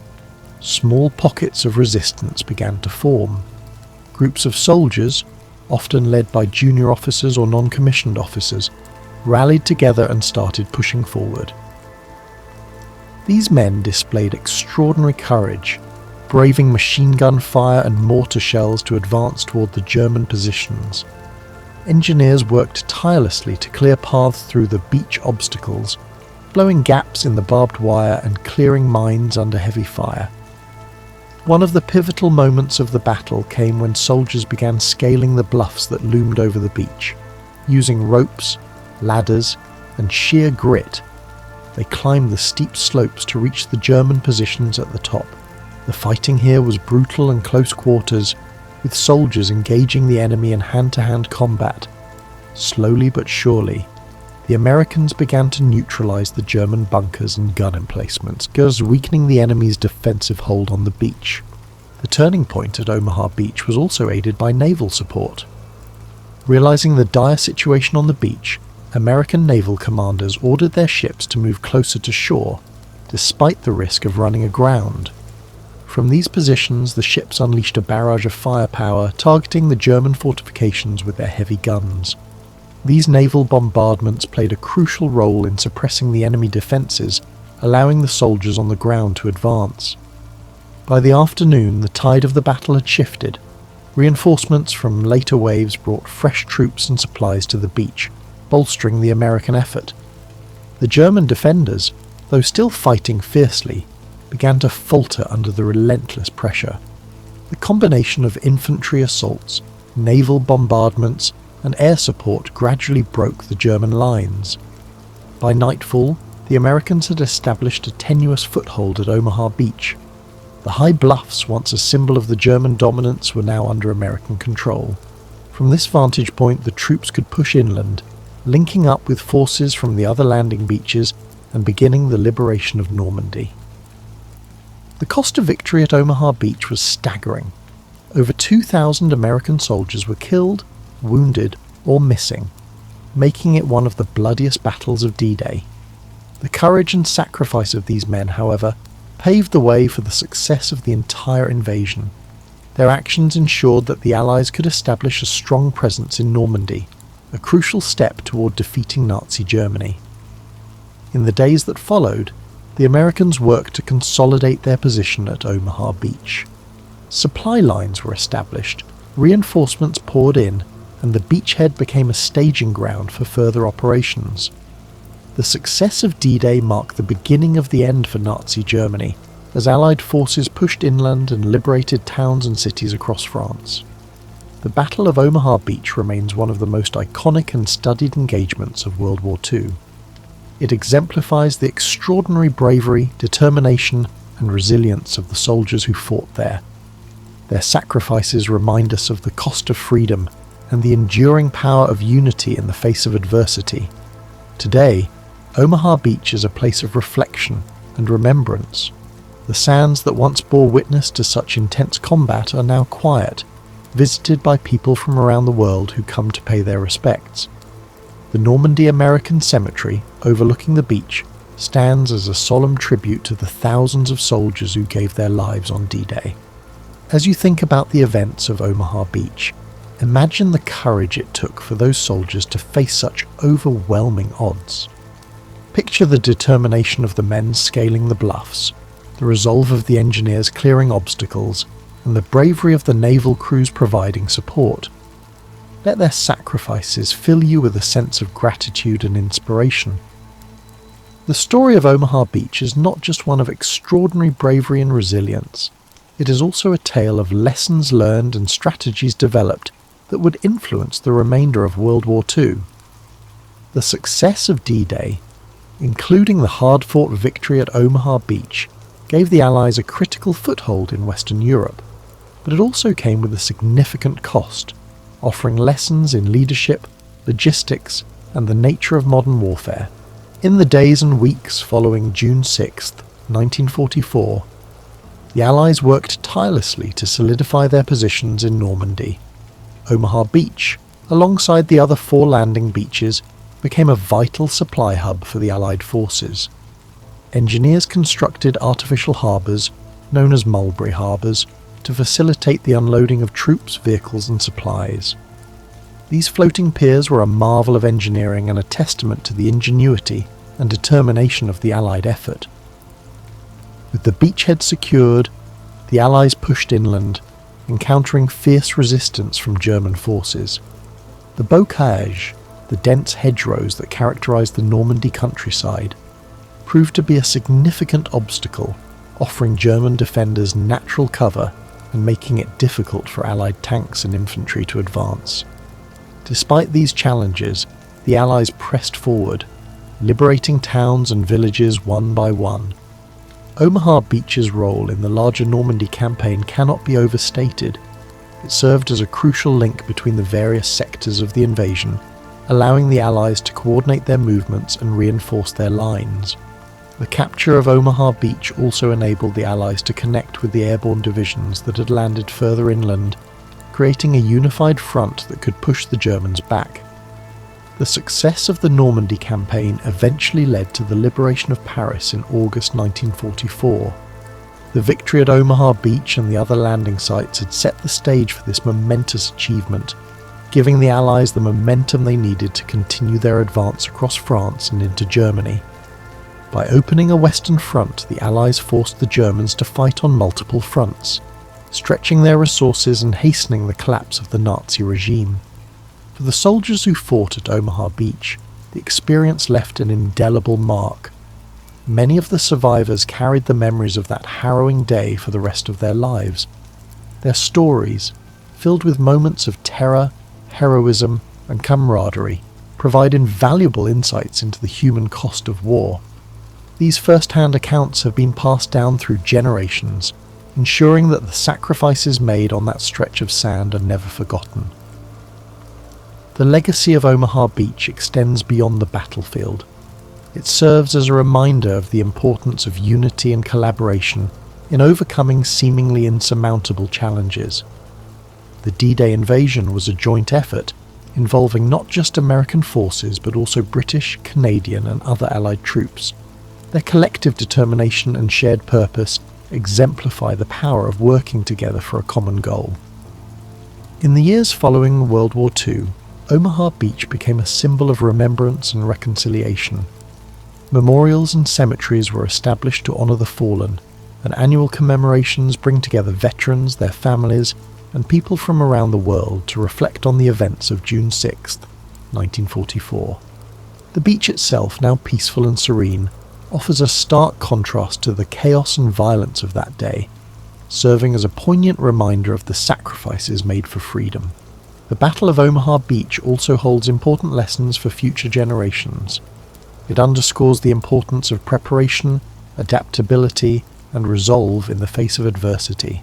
small pockets of resistance began to form. Groups of soldiers, often led by junior officers or non-commissioned officers, rallied together and started pushing forward. These men displayed extraordinary courage, braving machine gun fire and mortar shells to advance toward the German positions. Engineers worked tirelessly to clear paths through the beach obstacles, blowing gaps in the barbed wire and clearing mines under heavy fire. One of the pivotal moments of the battle came when soldiers began scaling the bluffs that loomed over the beach. Using ropes, ladders, and sheer grit, they climbed the steep slopes to reach the German positions at the top. The fighting here was brutal and close quarters, with soldiers engaging the enemy in hand-to-hand combat. Slowly but surely, the Americans began to neutralize the German bunkers and gun emplacements, thus weakening the enemy's defensive hold on the beach. The turning point at Omaha Beach was also aided by naval support. Realizing the dire situation on the beach, American naval commanders ordered their ships to move closer to shore, despite the risk of running aground. From these positions, the ships unleashed a barrage of firepower, targeting the German fortifications with their heavy guns. These naval bombardments played a crucial role in suppressing the enemy defences, allowing the soldiers on the ground to advance. By the afternoon, the tide of the battle had shifted. Reinforcements from later waves brought fresh troops and supplies to the beach, bolstering the American effort. The German defenders, though still fighting fiercely, began to falter under the relentless pressure. The combination of infantry assaults, naval bombardments, and air support gradually broke the German lines. By nightfall, the Americans had established a tenuous foothold at Omaha Beach. The high bluffs, once a symbol of the German dominance, were now under American control. From this vantage point, the troops could push inland, linking up with forces from the other landing beaches and beginning the liberation of Normandy. The cost of victory at Omaha Beach was staggering. Over 2,000 American soldiers were killed, wounded, or missing, making it one of the bloodiest battles of D-Day. The courage and sacrifice of these men, however, paved the way for the success of the entire invasion. Their actions ensured that the Allies could establish a strong presence in Normandy, a crucial step toward defeating Nazi Germany. In the days that followed, the Americans worked to consolidate their position at Omaha Beach. Supply lines were established, reinforcements poured in, and the beachhead became a staging ground for further operations. The success of D-Day marked the beginning of the end for Nazi Germany, as Allied forces pushed inland and liberated towns and cities across France. The Battle of Omaha Beach remains one of the most iconic and studied engagements of World War II. It exemplifies the extraordinary bravery, determination, and resilience of the soldiers who fought there. Their sacrifices remind us of the cost of freedom and the enduring power of unity in the face of adversity. Today, Omaha Beach is a place of reflection and remembrance. The sands that once bore witness to such intense combat are now quiet, visited by people from around the world who come to pay their respects. The Normandy American Cemetery, overlooking the beach, stands as a solemn tribute to the thousands of soldiers who gave their lives on D-Day. As you think about the events of Omaha Beach, imagine the courage it took for those soldiers to face such overwhelming odds. Picture the determination of the men scaling the bluffs, the resolve of the engineers clearing obstacles, and the bravery of the naval crews providing support. Let their sacrifices fill you with a sense of gratitude and inspiration. The story of Omaha Beach is not just one of extraordinary bravery and resilience. It is also a tale of lessons learned and strategies developed that would influence the remainder of World War II. The success of D-Day, including the hard-fought victory at Omaha Beach, gave the Allies a critical foothold in Western Europe, but it also came with a significant cost, offering lessons in leadership, logistics, and the nature of modern warfare. In the days and weeks following June 6, 1944, the Allies worked tirelessly to solidify their positions in Normandy. Omaha Beach, alongside the other 4 landing beaches, became a vital supply hub for the Allied forces. Engineers constructed artificial harbours, known as mulberry harbours, to facilitate the unloading of troops, vehicles and supplies. These floating piers were a marvel of engineering and a testament to the ingenuity and determination of the Allied effort. With the beachhead secured, the Allies pushed inland, encountering fierce resistance from German forces. The bocage, the dense hedgerows that characterised the Normandy countryside, proved to be a significant obstacle, offering German defenders natural cover and making it difficult for Allied tanks and infantry to advance. Despite these challenges, the Allies pressed forward, liberating towns and villages one by one. Omaha Beach's role in the larger Normandy campaign cannot be overstated. It served as a crucial link between the various sectors of the invasion, allowing the Allies to coordinate their movements and reinforce their lines. The capture of Omaha Beach also enabled the Allies to connect with the airborne divisions that had landed further inland, creating a unified front that could push the Germans back. The success of the Normandy campaign eventually led to the liberation of Paris in August 1944. The victory at Omaha Beach and the other landing sites had set the stage for this momentous achievement, giving the Allies the momentum they needed to continue their advance across France and into Germany. By opening a western front, the Allies forced the Germans to fight on multiple fronts, stretching their resources and hastening the collapse of the Nazi regime. For the soldiers who fought at Omaha Beach, the experience left an indelible mark. Many of the survivors carried the memories of that harrowing day for the rest of their lives. Their stories, filled with moments of terror, heroism, and camaraderie, provide invaluable insights into the human cost of war. These first-hand accounts have been passed down through generations, ensuring that the sacrifices made on that stretch of sand are never forgotten. The legacy of Omaha Beach extends beyond the battlefield. It serves as a reminder of the importance of unity and collaboration in overcoming seemingly insurmountable challenges. The D-Day invasion was a joint effort involving not just American forces but also British, Canadian and other Allied troops. Their collective determination and shared purpose exemplify the power of working together for a common goal. In the years following World War II, Omaha Beach became a symbol of remembrance and reconciliation. Memorials and cemeteries were established to honour the fallen, and annual commemorations bring together veterans, their families, and people from around the world to reflect on the events of June 6, 1944. The beach itself, now peaceful and serene, offers a stark contrast to the chaos and violence of that day, serving as a poignant reminder of the sacrifices made for freedom. The Battle of Omaha Beach also holds important lessons for future generations. It underscores the importance of preparation, adaptability, and resolve in the face of adversity.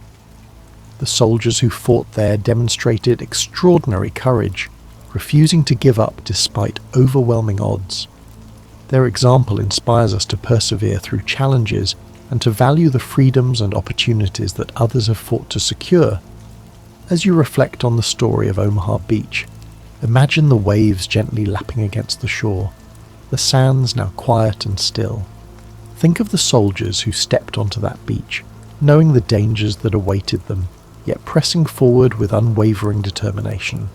The soldiers who fought there demonstrated extraordinary courage, refusing to give up despite overwhelming odds. Their example inspires us to persevere through challenges and to value the freedoms and opportunities that others have fought to secure. As you reflect on the story of Omaha Beach, imagine the waves gently lapping against the shore, the sands now quiet and still. Think of the soldiers who stepped onto that beach, knowing the dangers that awaited them, yet pressing forward with unwavering determination.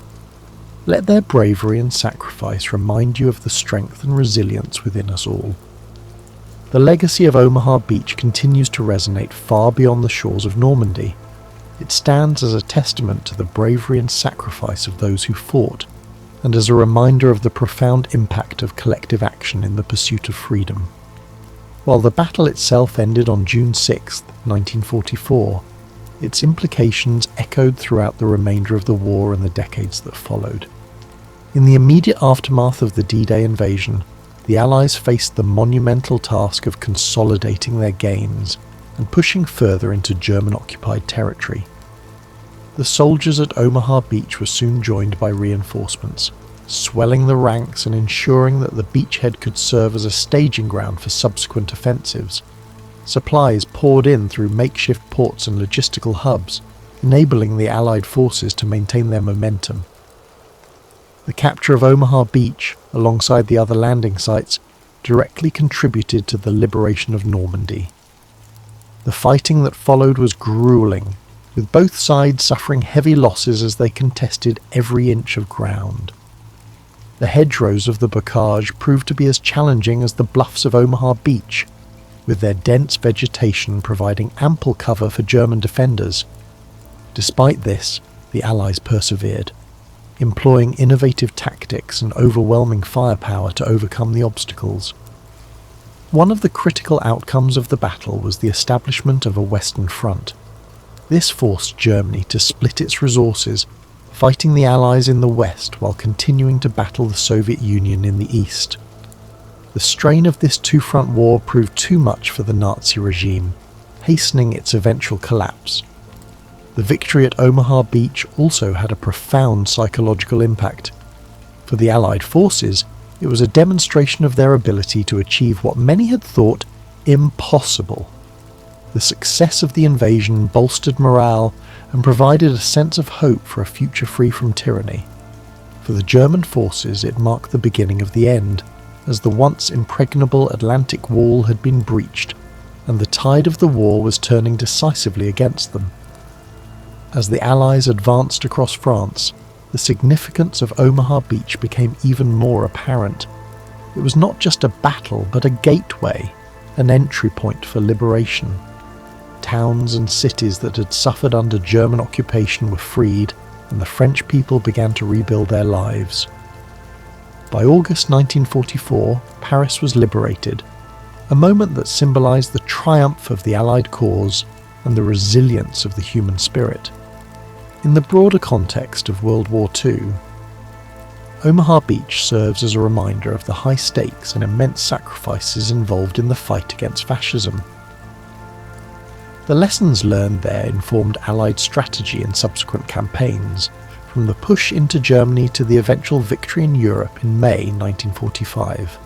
Let their bravery and sacrifice remind you of the strength and resilience within us all. The legacy of Omaha Beach continues to resonate far beyond the shores of Normandy. It stands as a testament to the bravery and sacrifice of those who fought, and as a reminder of the profound impact of collective action in the pursuit of freedom. While the battle itself ended on June 6, 1944, its implications echoed throughout the remainder of the war and the decades that followed. In the immediate aftermath of the D-Day invasion, the Allies faced the monumental task of consolidating their gains and pushing further into German-occupied territory. The soldiers at Omaha Beach were soon joined by reinforcements, swelling the ranks and ensuring that the beachhead could serve as a staging ground for subsequent offensives. Supplies poured in through makeshift ports and logistical hubs, enabling the Allied forces to maintain their momentum. The capture of Omaha Beach, alongside the other landing sites, directly contributed to the liberation of Normandy. The fighting that followed was grueling, with both sides suffering heavy losses as they contested every inch of ground. The hedgerows of the bocage proved to be as challenging as the bluffs of Omaha Beach, with their dense vegetation providing ample cover for German defenders. Despite this, the Allies persevered, employing innovative tactics and overwhelming firepower to overcome the obstacles. One of the critical outcomes of the battle was the establishment of a Western Front. This forced Germany to split its resources, fighting the Allies in the west while continuing to battle the Soviet Union in the east. The strain of this two-front war proved too much for the Nazi regime, hastening its eventual collapse. The victory at Omaha Beach also had a profound psychological impact. For the Allied forces, it was a demonstration of their ability to achieve what many had thought impossible. The success of the invasion bolstered morale and provided a sense of hope for a future free from tyranny. For the German forces, it marked the beginning of the end, as the once impregnable Atlantic Wall had been breached, and the tide of the war was turning decisively against them. As the Allies advanced across France, the significance of Omaha Beach became even more apparent. It was not just a battle, but a gateway, an entry point for liberation. Towns and cities that had suffered under German occupation were freed, and the French people began to rebuild their lives. By August 1944, Paris was liberated, a moment that symbolized the triumph of the Allied cause and the resilience of the human spirit. In the broader context of World War II, Omaha Beach serves as a reminder of the high stakes and immense sacrifices involved in the fight against fascism. The lessons learned there informed Allied strategy in subsequent campaigns, from the push into Germany to the eventual victory in Europe in May 1945.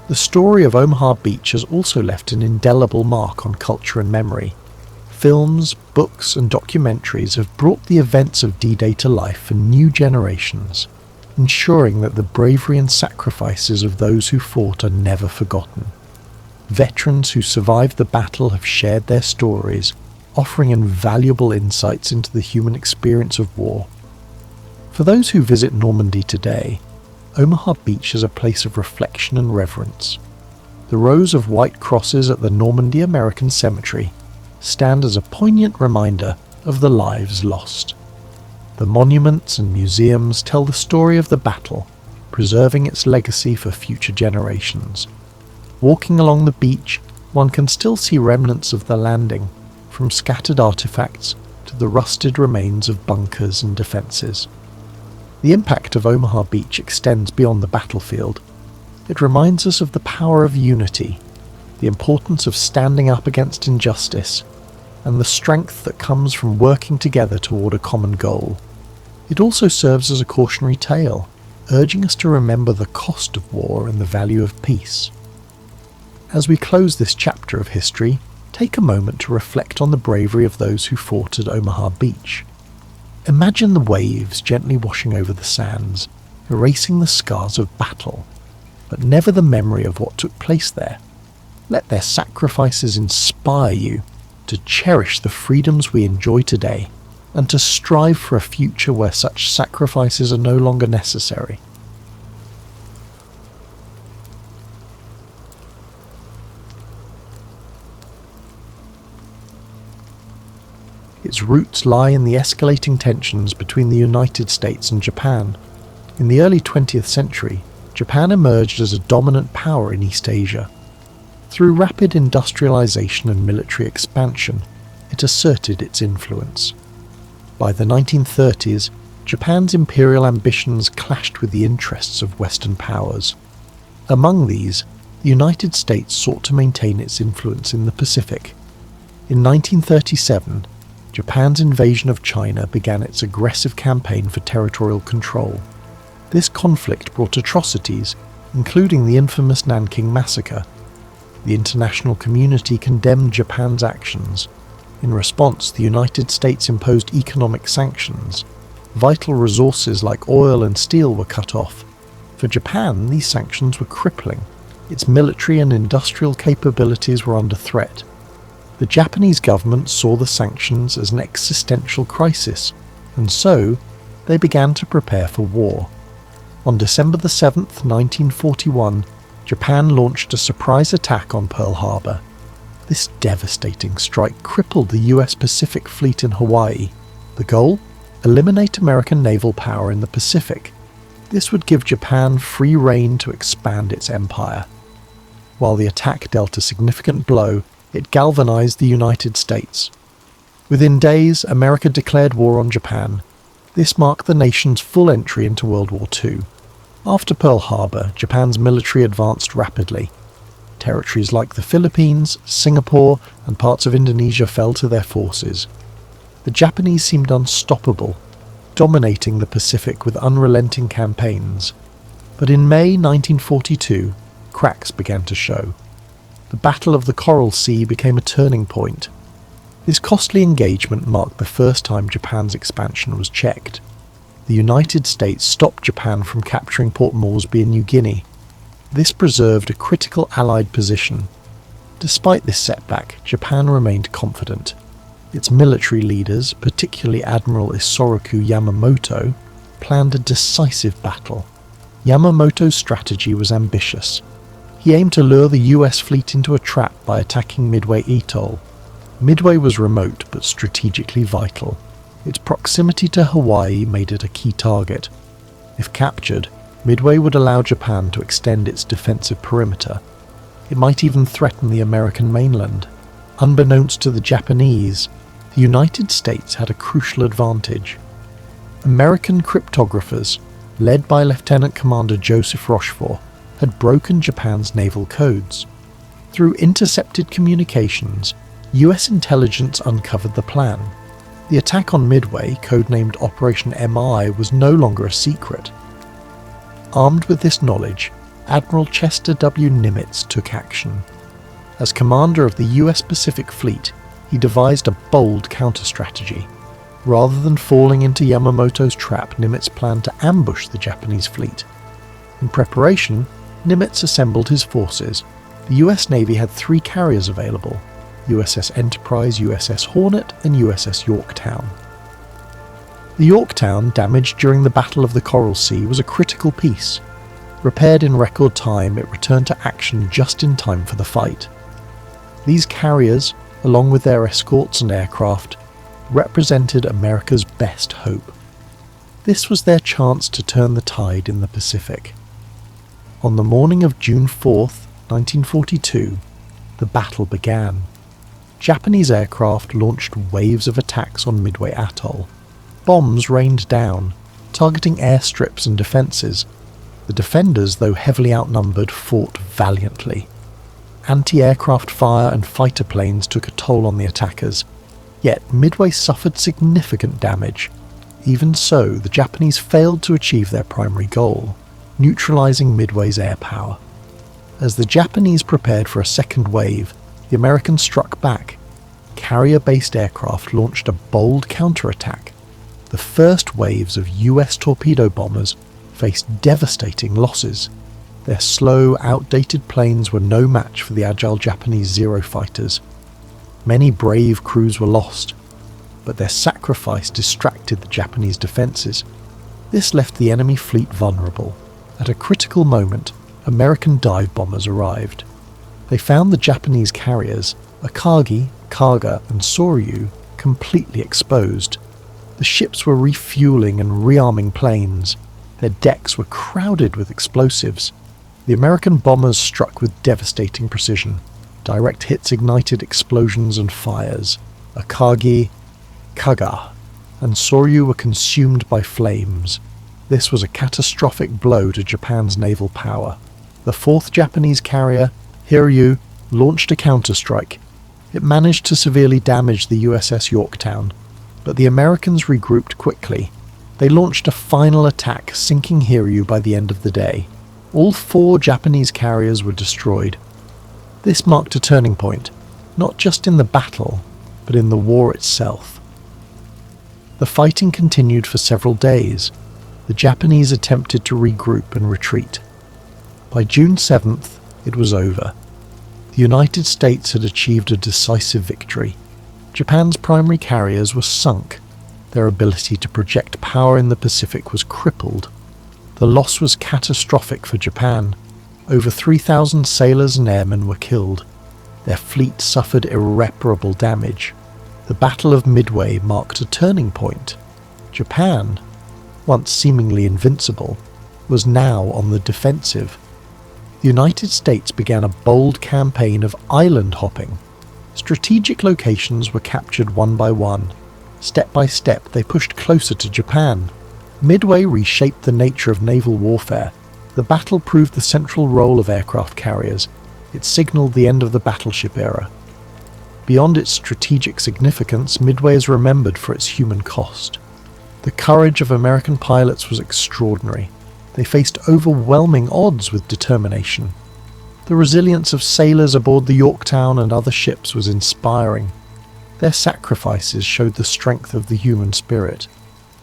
The story of Omaha Beach has also left an indelible mark on culture and memory. Films, books and documentaries have brought the events of D-Day to life for new generations, ensuring that the bravery and sacrifices of those who fought are never forgotten. Veterans who survived the battle have shared their stories, offering invaluable insights into the human experience of war. For those who visit Normandy today, Omaha Beach is a place of reflection and reverence. The rows of white crosses at the Normandy American Cemetery stand as a poignant reminder of the lives lost. The monuments and museums tell the story of the battle, preserving its legacy for future generations. Walking along the beach, one can still see remnants of the landing, from scattered artifacts to the rusted remains of bunkers and defences. The impact of Omaha Beach extends beyond the battlefield. It reminds us of the power of unity, the importance of standing up against injustice, and the strength that comes from working together toward a common goal. It also serves as a cautionary tale, urging us to remember the cost of war and the value of peace. As we close this chapter of history, take a moment to reflect on the bravery of those who fought at Omaha Beach. Imagine the waves gently washing over the sands, erasing the scars of battle, but never the memory of what took place there. Let their sacrifices inspire you to cherish the freedoms we enjoy today, and to strive for a future where such sacrifices are no longer necessary. Its roots lie in the escalating tensions between the United States and Japan. In the early 20th century, Japan emerged as a dominant power in East Asia. Through rapid industrialization and military expansion, it asserted its influence. By the 1930s, Japan's imperial ambitions clashed with the interests of Western powers. Among these, the United States sought to maintain its influence in the Pacific. In 1937, Japan's invasion of China began its aggressive campaign for territorial control. This conflict brought atrocities, including the infamous Nanking Massacre. The international community condemned Japan's actions. In response, the United States imposed economic sanctions. Vital resources like oil and steel were cut off. For Japan, these sanctions were crippling. Its military and industrial capabilities were under threat. The Japanese government saw the sanctions as an existential crisis, and so they began to prepare for war. On December 7, 1941, Japan launched a surprise attack on Pearl Harbor. This devastating strike crippled the US Pacific Fleet in Hawaii. The goal? Eliminate American naval power in the Pacific. This would give Japan free rein to expand its empire. While the attack dealt a significant blow, it galvanized the United States. Within days, America declared war on Japan. This marked the nation's full entry into World War II. After Pearl Harbor, Japan's military advanced rapidly. Territories like the Philippines, Singapore, and parts of Indonesia fell to their forces. The Japanese seemed unstoppable, dominating the Pacific with unrelenting campaigns. But in May 1942, cracks began to show. The Battle of the Coral Sea became a turning point. This costly engagement marked the first time Japan's expansion was checked. The United States stopped Japan from capturing Port Moresby in New Guinea. This preserved a critical Allied position. Despite this setback, Japan remained confident. Its military leaders, particularly Admiral Isoroku Yamamoto, planned a decisive battle. Yamamoto's strategy was ambitious. He aimed to lure the US fleet into a trap by attacking Midway Atoll. Midway was remote but strategically vital. Its proximity to Hawaii made it a key target. If captured, Midway would allow Japan to extend its defensive perimeter. It might even threaten the American mainland. Unbeknownst to the Japanese, the United States had a crucial advantage. American cryptographers, led by Lieutenant Commander Joseph Rochefort, had broken Japan's naval codes. Through intercepted communications, US intelligence uncovered the plan. The attack on Midway, codenamed Operation MI, was no longer a secret. Armed with this knowledge, Admiral Chester W. Nimitz took action. As commander of the US Pacific Fleet, he devised a bold counter-strategy. Rather than falling into Yamamoto's trap, Nimitz planned to ambush the Japanese fleet. In preparation, Nimitz assembled his forces. The US Navy had 3 carriers available: USS Enterprise, USS Hornet, and USS Yorktown. The Yorktown, damaged during the Battle of the Coral Sea, was a critical piece. Repaired in record time, it returned to action just in time for the fight. These carriers, along with their escorts and aircraft, represented America's best hope. This was their chance to turn the tide in the Pacific. On the morning of June 4th, 1942, the battle began. Japanese aircraft launched waves of attacks on Midway Atoll. Bombs rained down, targeting airstrips and defences. The defenders, though heavily outnumbered, fought valiantly. Anti-aircraft fire and fighter planes took a toll on the attackers, yet Midway suffered significant damage. Even so, the Japanese failed to achieve their primary goal, neutralising Midway's air power. As the Japanese prepared for a second wave, the Americans struck back. Carrier-based aircraft launched a bold counterattack. The first waves of US torpedo bombers faced devastating losses. Their slow, outdated planes were no match for the agile Japanese Zero fighters. Many brave crews were lost, but their sacrifice distracted the Japanese defences. This left the enemy fleet vulnerable. At a critical moment, American dive bombers arrived. They found the Japanese carriers, Akagi, Kaga, and Soryu, completely exposed. The ships were refueling and rearming planes. Their decks were crowded with explosives. The American bombers struck with devastating precision. Direct hits ignited explosions and fires. Akagi, Kaga, and Soryu were consumed by flames. This was a catastrophic blow to Japan's naval power. The 4th Japanese carrier, Hiryu, launched a counterstrike. It managed to severely damage the USS Yorktown, but the Americans regrouped quickly. They launched a final attack, sinking Hiryu by the end of the day. All 4 Japanese carriers were destroyed. This marked a turning point, not just in the battle, but in the war itself. The fighting continued for several days. The Japanese attempted to regroup and retreat. By June 7th, it was over. The United States had achieved a decisive victory. Japan's primary carriers were sunk. Their ability to project power in the Pacific was crippled. The loss was catastrophic for Japan. Over 3,000 sailors and airmen were killed. Their fleet suffered irreparable damage. The Battle of Midway marked a turning point. Japan, once seemingly invincible, was now on the defensive. The United States began a bold campaign of island hopping. Strategic locations were captured one by one. Step by step, they pushed closer to Japan. Midway reshaped the nature of naval warfare. The battle proved the central role of aircraft carriers. It signaled the end of the battleship era. Beyond its strategic significance, Midway is remembered for its human cost. The courage of American pilots was extraordinary. They faced overwhelming odds with determination. The resilience of sailors aboard the Yorktown and other ships was inspiring. Their sacrifices showed the strength of the human spirit,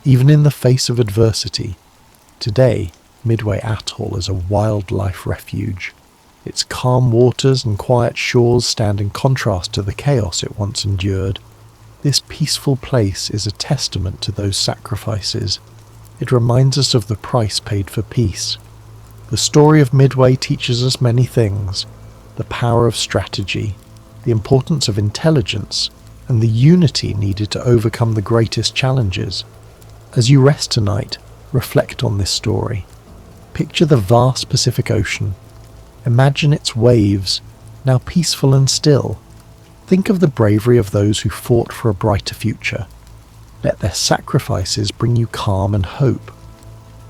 even in the face of adversity. Today, Midway Atoll is a wildlife refuge. Its calm waters and quiet shores stand in contrast to the chaos it once endured. This peaceful place is a testament to those sacrifices. It reminds us of the price paid for peace. The story of Midway teaches us many things: the power of strategy, the importance of intelligence, and the unity needed to overcome the greatest challenges. As you rest tonight, reflect on this story. Picture the vast Pacific Ocean. Imagine its waves, now peaceful and still. Think of the bravery of those who fought for a brighter future. Let their sacrifices bring you calm and hope.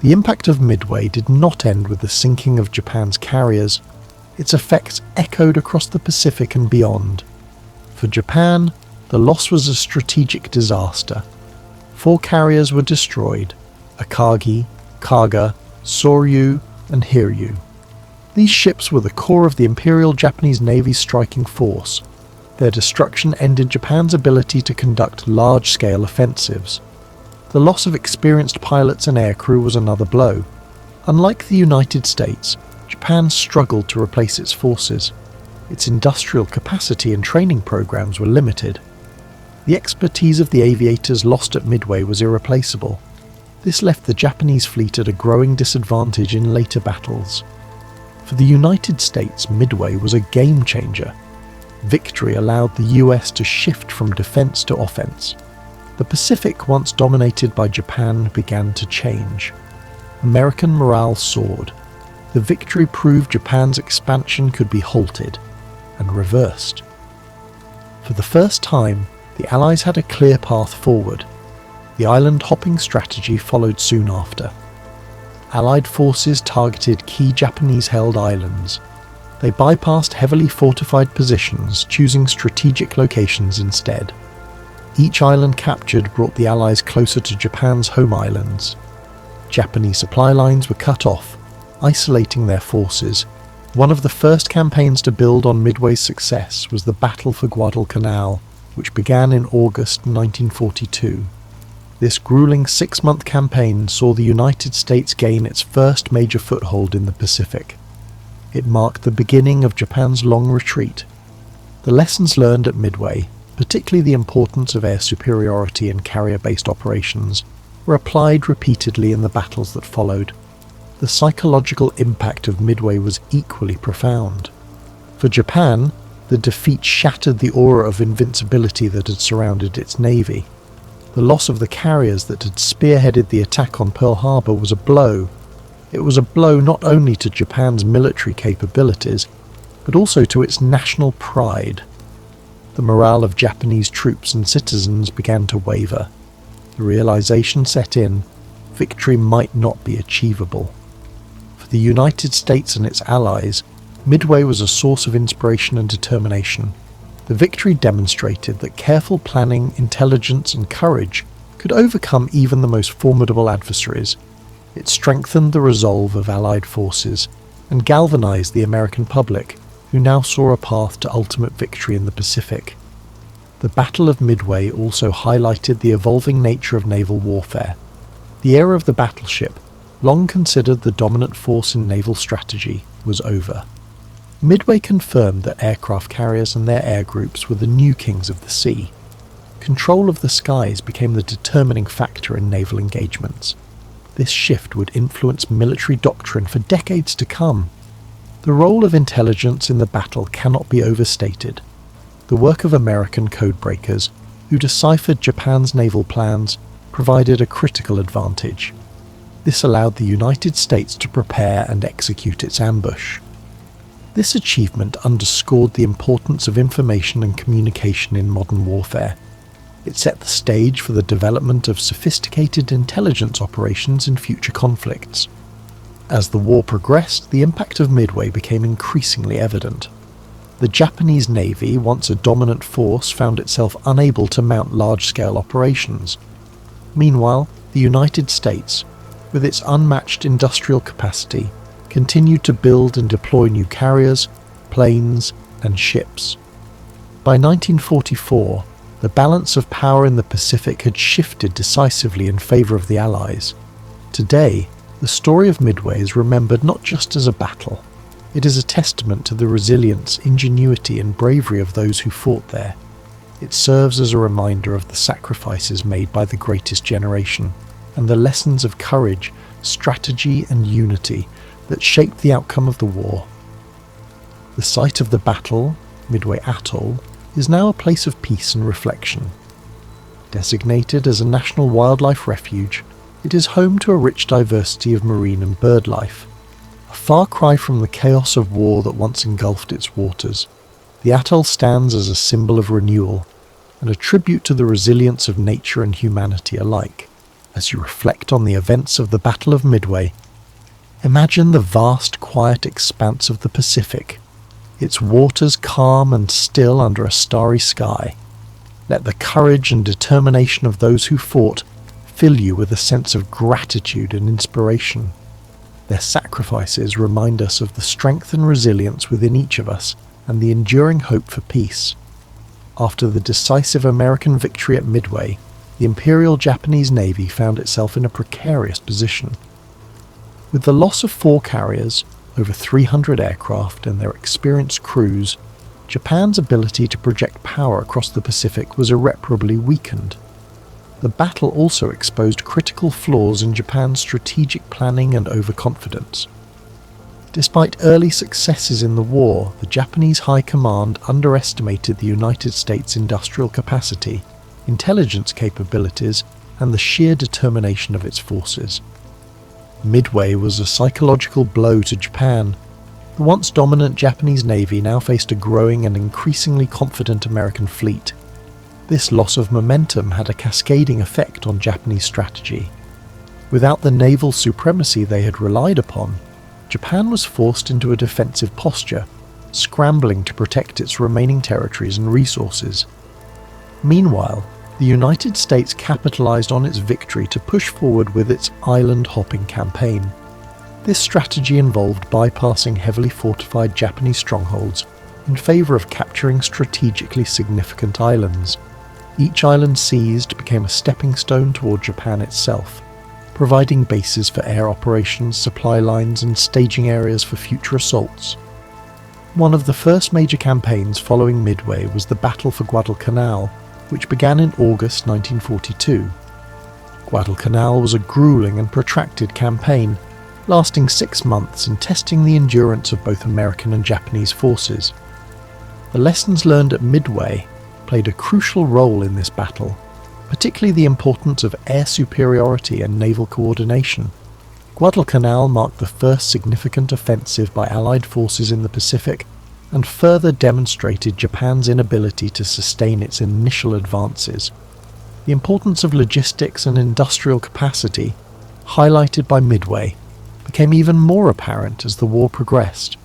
The impact of Midway did not end with the sinking of Japan's carriers. Its effects echoed across the Pacific and beyond. For Japan, the loss was a strategic disaster. 4 carriers were destroyed: Akagi, Kaga, Soryu, and Hiryu. These ships were the core of the Imperial Japanese Navy's striking force. Their destruction ended Japan's ability to conduct large-scale offensives. The loss of experienced pilots and aircrew was another blow. Unlike the United States, Japan struggled to replace its forces. Its industrial capacity and training programs were limited. The expertise of the aviators lost at Midway was irreplaceable. This left the Japanese fleet at a growing disadvantage in later battles. For the United States, Midway was a game-changer. Victory allowed the US to shift from defense to offense. The Pacific, once dominated by Japan, began to change. American morale soared. The victory proved Japan's expansion could be halted and reversed. For the first time, the Allies had a clear path forward. The island-hopping strategy followed soon after. Allied forces targeted key Japanese-held islands. They bypassed heavily fortified positions, choosing strategic locations instead. Each island captured brought the Allies closer to Japan's home islands. Japanese supply lines were cut off, isolating their forces. One of the first campaigns to build on Midway's success was the Battle for Guadalcanal, which began in August 1942. This grueling 6-month campaign saw the United States gain its first major foothold in the Pacific. It marked the beginning of Japan's long retreat. The lessons learned at Midway, particularly the importance of air superiority and carrier-based operations, were applied repeatedly in the battles that followed. The psychological impact of Midway was equally profound. For Japan, The defeat shattered the aura of invincibility that had surrounded its navy. The loss of the carriers that had spearheaded the attack on Pearl Harbor was a blow. It was a blow not only to Japan's military capabilities, but also to its national pride. The morale of Japanese troops and citizens began to waver. The realization set in: victory might not be achievable. For the United States and its allies, Midway was a source of inspiration and determination. The victory demonstrated that careful planning, intelligence, and courage could overcome even the most formidable adversaries. It strengthened the resolve of Allied forces and galvanized the American public, who now saw a path to ultimate victory in the Pacific. The Battle of Midway also highlighted the evolving nature of naval warfare. The era of the battleship, long considered the dominant force in naval strategy, was over. Midway confirmed that aircraft carriers and their air groups were the new kings of the sea. Control of the skies became the determining factor in naval engagements. This shift would influence military doctrine for decades to come. The role of intelligence in the battle cannot be overstated. The work of American codebreakers, who deciphered Japan's naval plans, provided a critical advantage. This allowed the United States to prepare and execute its ambush. This achievement underscored the importance of information and communication in modern warfare. It set the stage for the development of sophisticated intelligence operations in future conflicts. As the war progressed, the impact of Midway became increasingly evident. The Japanese Navy, once a dominant force, found itself unable to mount large-scale operations. Meanwhile, the United States, with its unmatched industrial capacity, continued to build and deploy new carriers, planes, and ships. By 1944, the balance of power in the Pacific had shifted decisively in favor of the Allies. Today, the story of Midway is remembered not just as a battle. It is a testament to the resilience, ingenuity, and bravery of those who fought there. It serves as a reminder of the sacrifices made by the greatest generation, and the lessons of courage, strategy, and unity that shaped the outcome of the war. The site of the battle, Midway Atoll, is now a place of peace and reflection. Designated as a national wildlife refuge, it is home to a rich diversity of marine and bird life. A far cry from the chaos of war that once engulfed its waters, the atoll stands as a symbol of renewal and a tribute to the resilience of nature and humanity alike. As you reflect on the events of the Battle of Midway, imagine the vast, quiet expanse of the Pacific, its waters calm and still under a starry sky. Let the courage and determination of those who fought fill you with a sense of gratitude and inspiration. Their sacrifices remind us of the strength and resilience within each of us and the enduring hope for peace. After the decisive American victory at Midway, the Imperial Japanese Navy found itself in a precarious position. With the loss of 4 carriers, over 300 aircraft, and their experienced crews, Japan's ability to project power across the Pacific was irreparably weakened. The battle also exposed critical flaws in Japan's strategic planning and overconfidence. Despite early successes in the war, the Japanese High Command underestimated the United States' industrial capacity, intelligence capabilities, and the sheer determination of its forces. Midway was a psychological blow to Japan. The once dominant Japanese Navy now faced a growing and increasingly confident American fleet. This loss of momentum had a cascading effect on Japanese strategy. Without the naval supremacy they had relied upon, Japan was forced into a defensive posture, scrambling to protect its remaining territories and resources. Meanwhile, the United States capitalized on its victory to push forward with its island-hopping campaign. This strategy involved bypassing heavily fortified Japanese strongholds in favor of capturing strategically significant islands. Each island seized became a stepping stone toward Japan itself, providing bases for air operations, supply lines, and staging areas for future assaults. One of the first major campaigns following Midway was the Battle for Guadalcanal, which began in August 1942. Guadalcanal was a grueling and protracted campaign, lasting 6 months and testing the endurance of both American and Japanese forces. The lessons learned at Midway played a crucial role in this battle, particularly the importance of air superiority and naval coordination. Guadalcanal marked the first significant offensive by Allied forces in the Pacific and further demonstrated Japan's inability to sustain its initial advances. The importance of logistics and industrial capacity, highlighted by Midway, became even more apparent as the war progressed.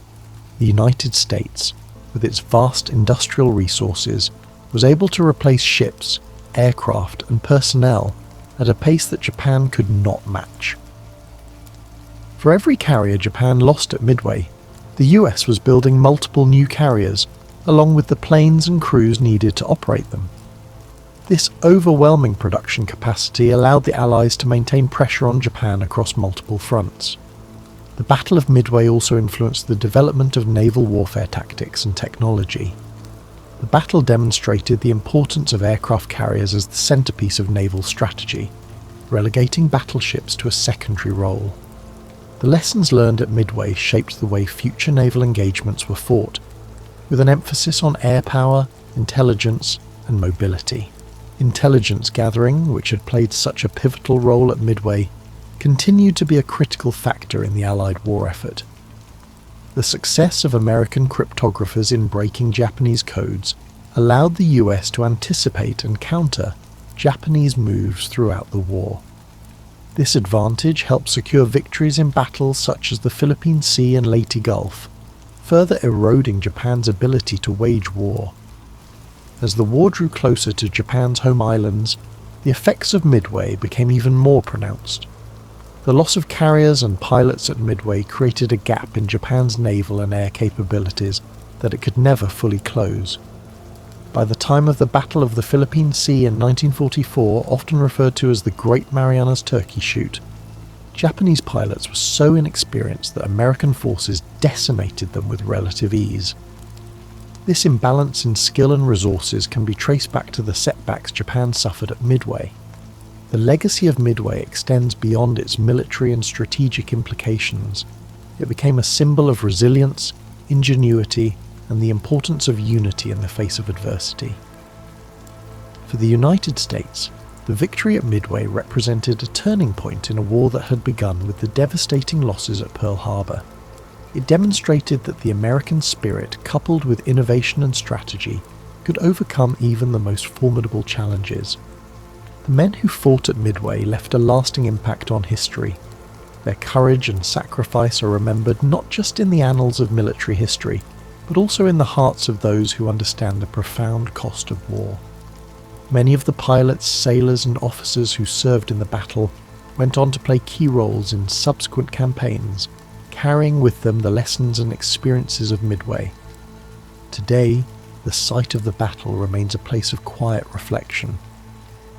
The United States, with its vast industrial resources, was able to replace ships, aircraft and personnel at a pace that Japan could not match. For every carrier Japan lost at Midway, the US was building multiple new carriers, along with the planes and crews needed to operate them. This overwhelming production capacity allowed the Allies to maintain pressure on Japan across multiple fronts. The Battle of Midway also influenced the development of naval warfare tactics and technology. The battle demonstrated the importance of aircraft carriers as the centerpiece of naval strategy, relegating battleships to a secondary role. The lessons learned at Midway shaped the way future naval engagements were fought, with an emphasis on air power, intelligence, and mobility. Intelligence gathering, which had played such a pivotal role at Midway, continued to be a critical factor in the Allied war effort. The success of American cryptographers in breaking Japanese codes allowed the US to anticipate and counter Japanese moves throughout the war. This advantage helped secure victories in battles such as the Philippine Sea and Leyte Gulf, further eroding Japan's ability to wage war. As the war drew closer to Japan's home islands, the effects of Midway became even more pronounced. The loss of carriers and pilots at Midway created a gap in Japan's naval and air capabilities that it could never fully close. By the time of the Battle of the Philippine Sea in 1944, often referred to as the Great Marianas Turkey Shoot, Japanese pilots were so inexperienced that American forces decimated them with relative ease. This imbalance in skill and resources can be traced back to the setbacks Japan suffered at Midway. The legacy of Midway extends beyond its military and strategic implications. It became a symbol of resilience, ingenuity, and the importance of unity in the face of adversity. For the United States, the victory at Midway represented a turning point in a war that had begun with the devastating losses at Pearl Harbor. It demonstrated that the American spirit, coupled with innovation and strategy, could overcome even the most formidable challenges. The men who fought at Midway left a lasting impact on history. Their courage and sacrifice are remembered not just in the annals of military history, but also in the hearts of those who understand the profound cost of war. Many of the pilots, sailors and officers who served in the battle went on to play key roles in subsequent campaigns, carrying with them the lessons and experiences of Midway. Today, the site of the battle remains a place of quiet reflection.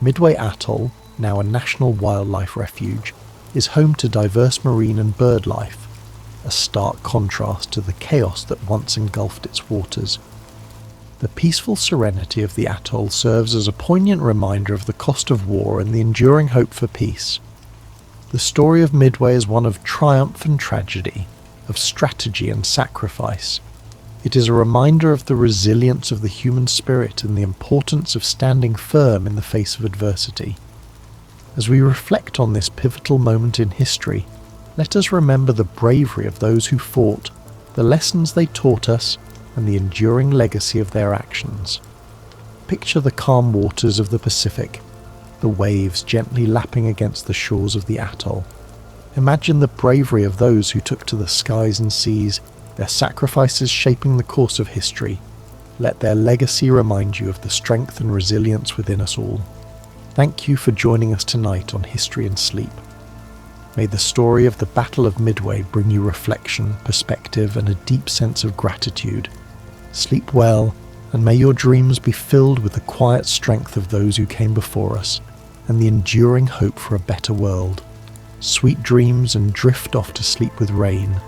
Midway Atoll, now a national wildlife refuge, is home to diverse marine and bird life, a stark contrast to the chaos that once engulfed its waters. The peaceful serenity of the atoll serves as a poignant reminder of the cost of war and the enduring hope for peace. The story of Midway is one of triumph and tragedy, of strategy and sacrifice. It is a reminder of the resilience of the human spirit and the importance of standing firm in the face of adversity. As we reflect on this pivotal moment in history, let us remember the bravery of those who fought, the lessons they taught us, and the enduring legacy of their actions. Picture the calm waters of the Pacific, the waves gently lapping against the shores of the atoll. Imagine the bravery of those who took to the skies and seas, their sacrifices shaping the course of history. Let their legacy remind you of the strength and resilience within us all. Thank you for joining us tonight on History and Sleep. May the story of the Battle of Midway bring you reflection, perspective, and a deep sense of gratitude. Sleep well, and may your dreams be filled with the quiet strength of those who came before us, and the enduring hope for a better world. Sweet dreams, and drift off to sleep with rain.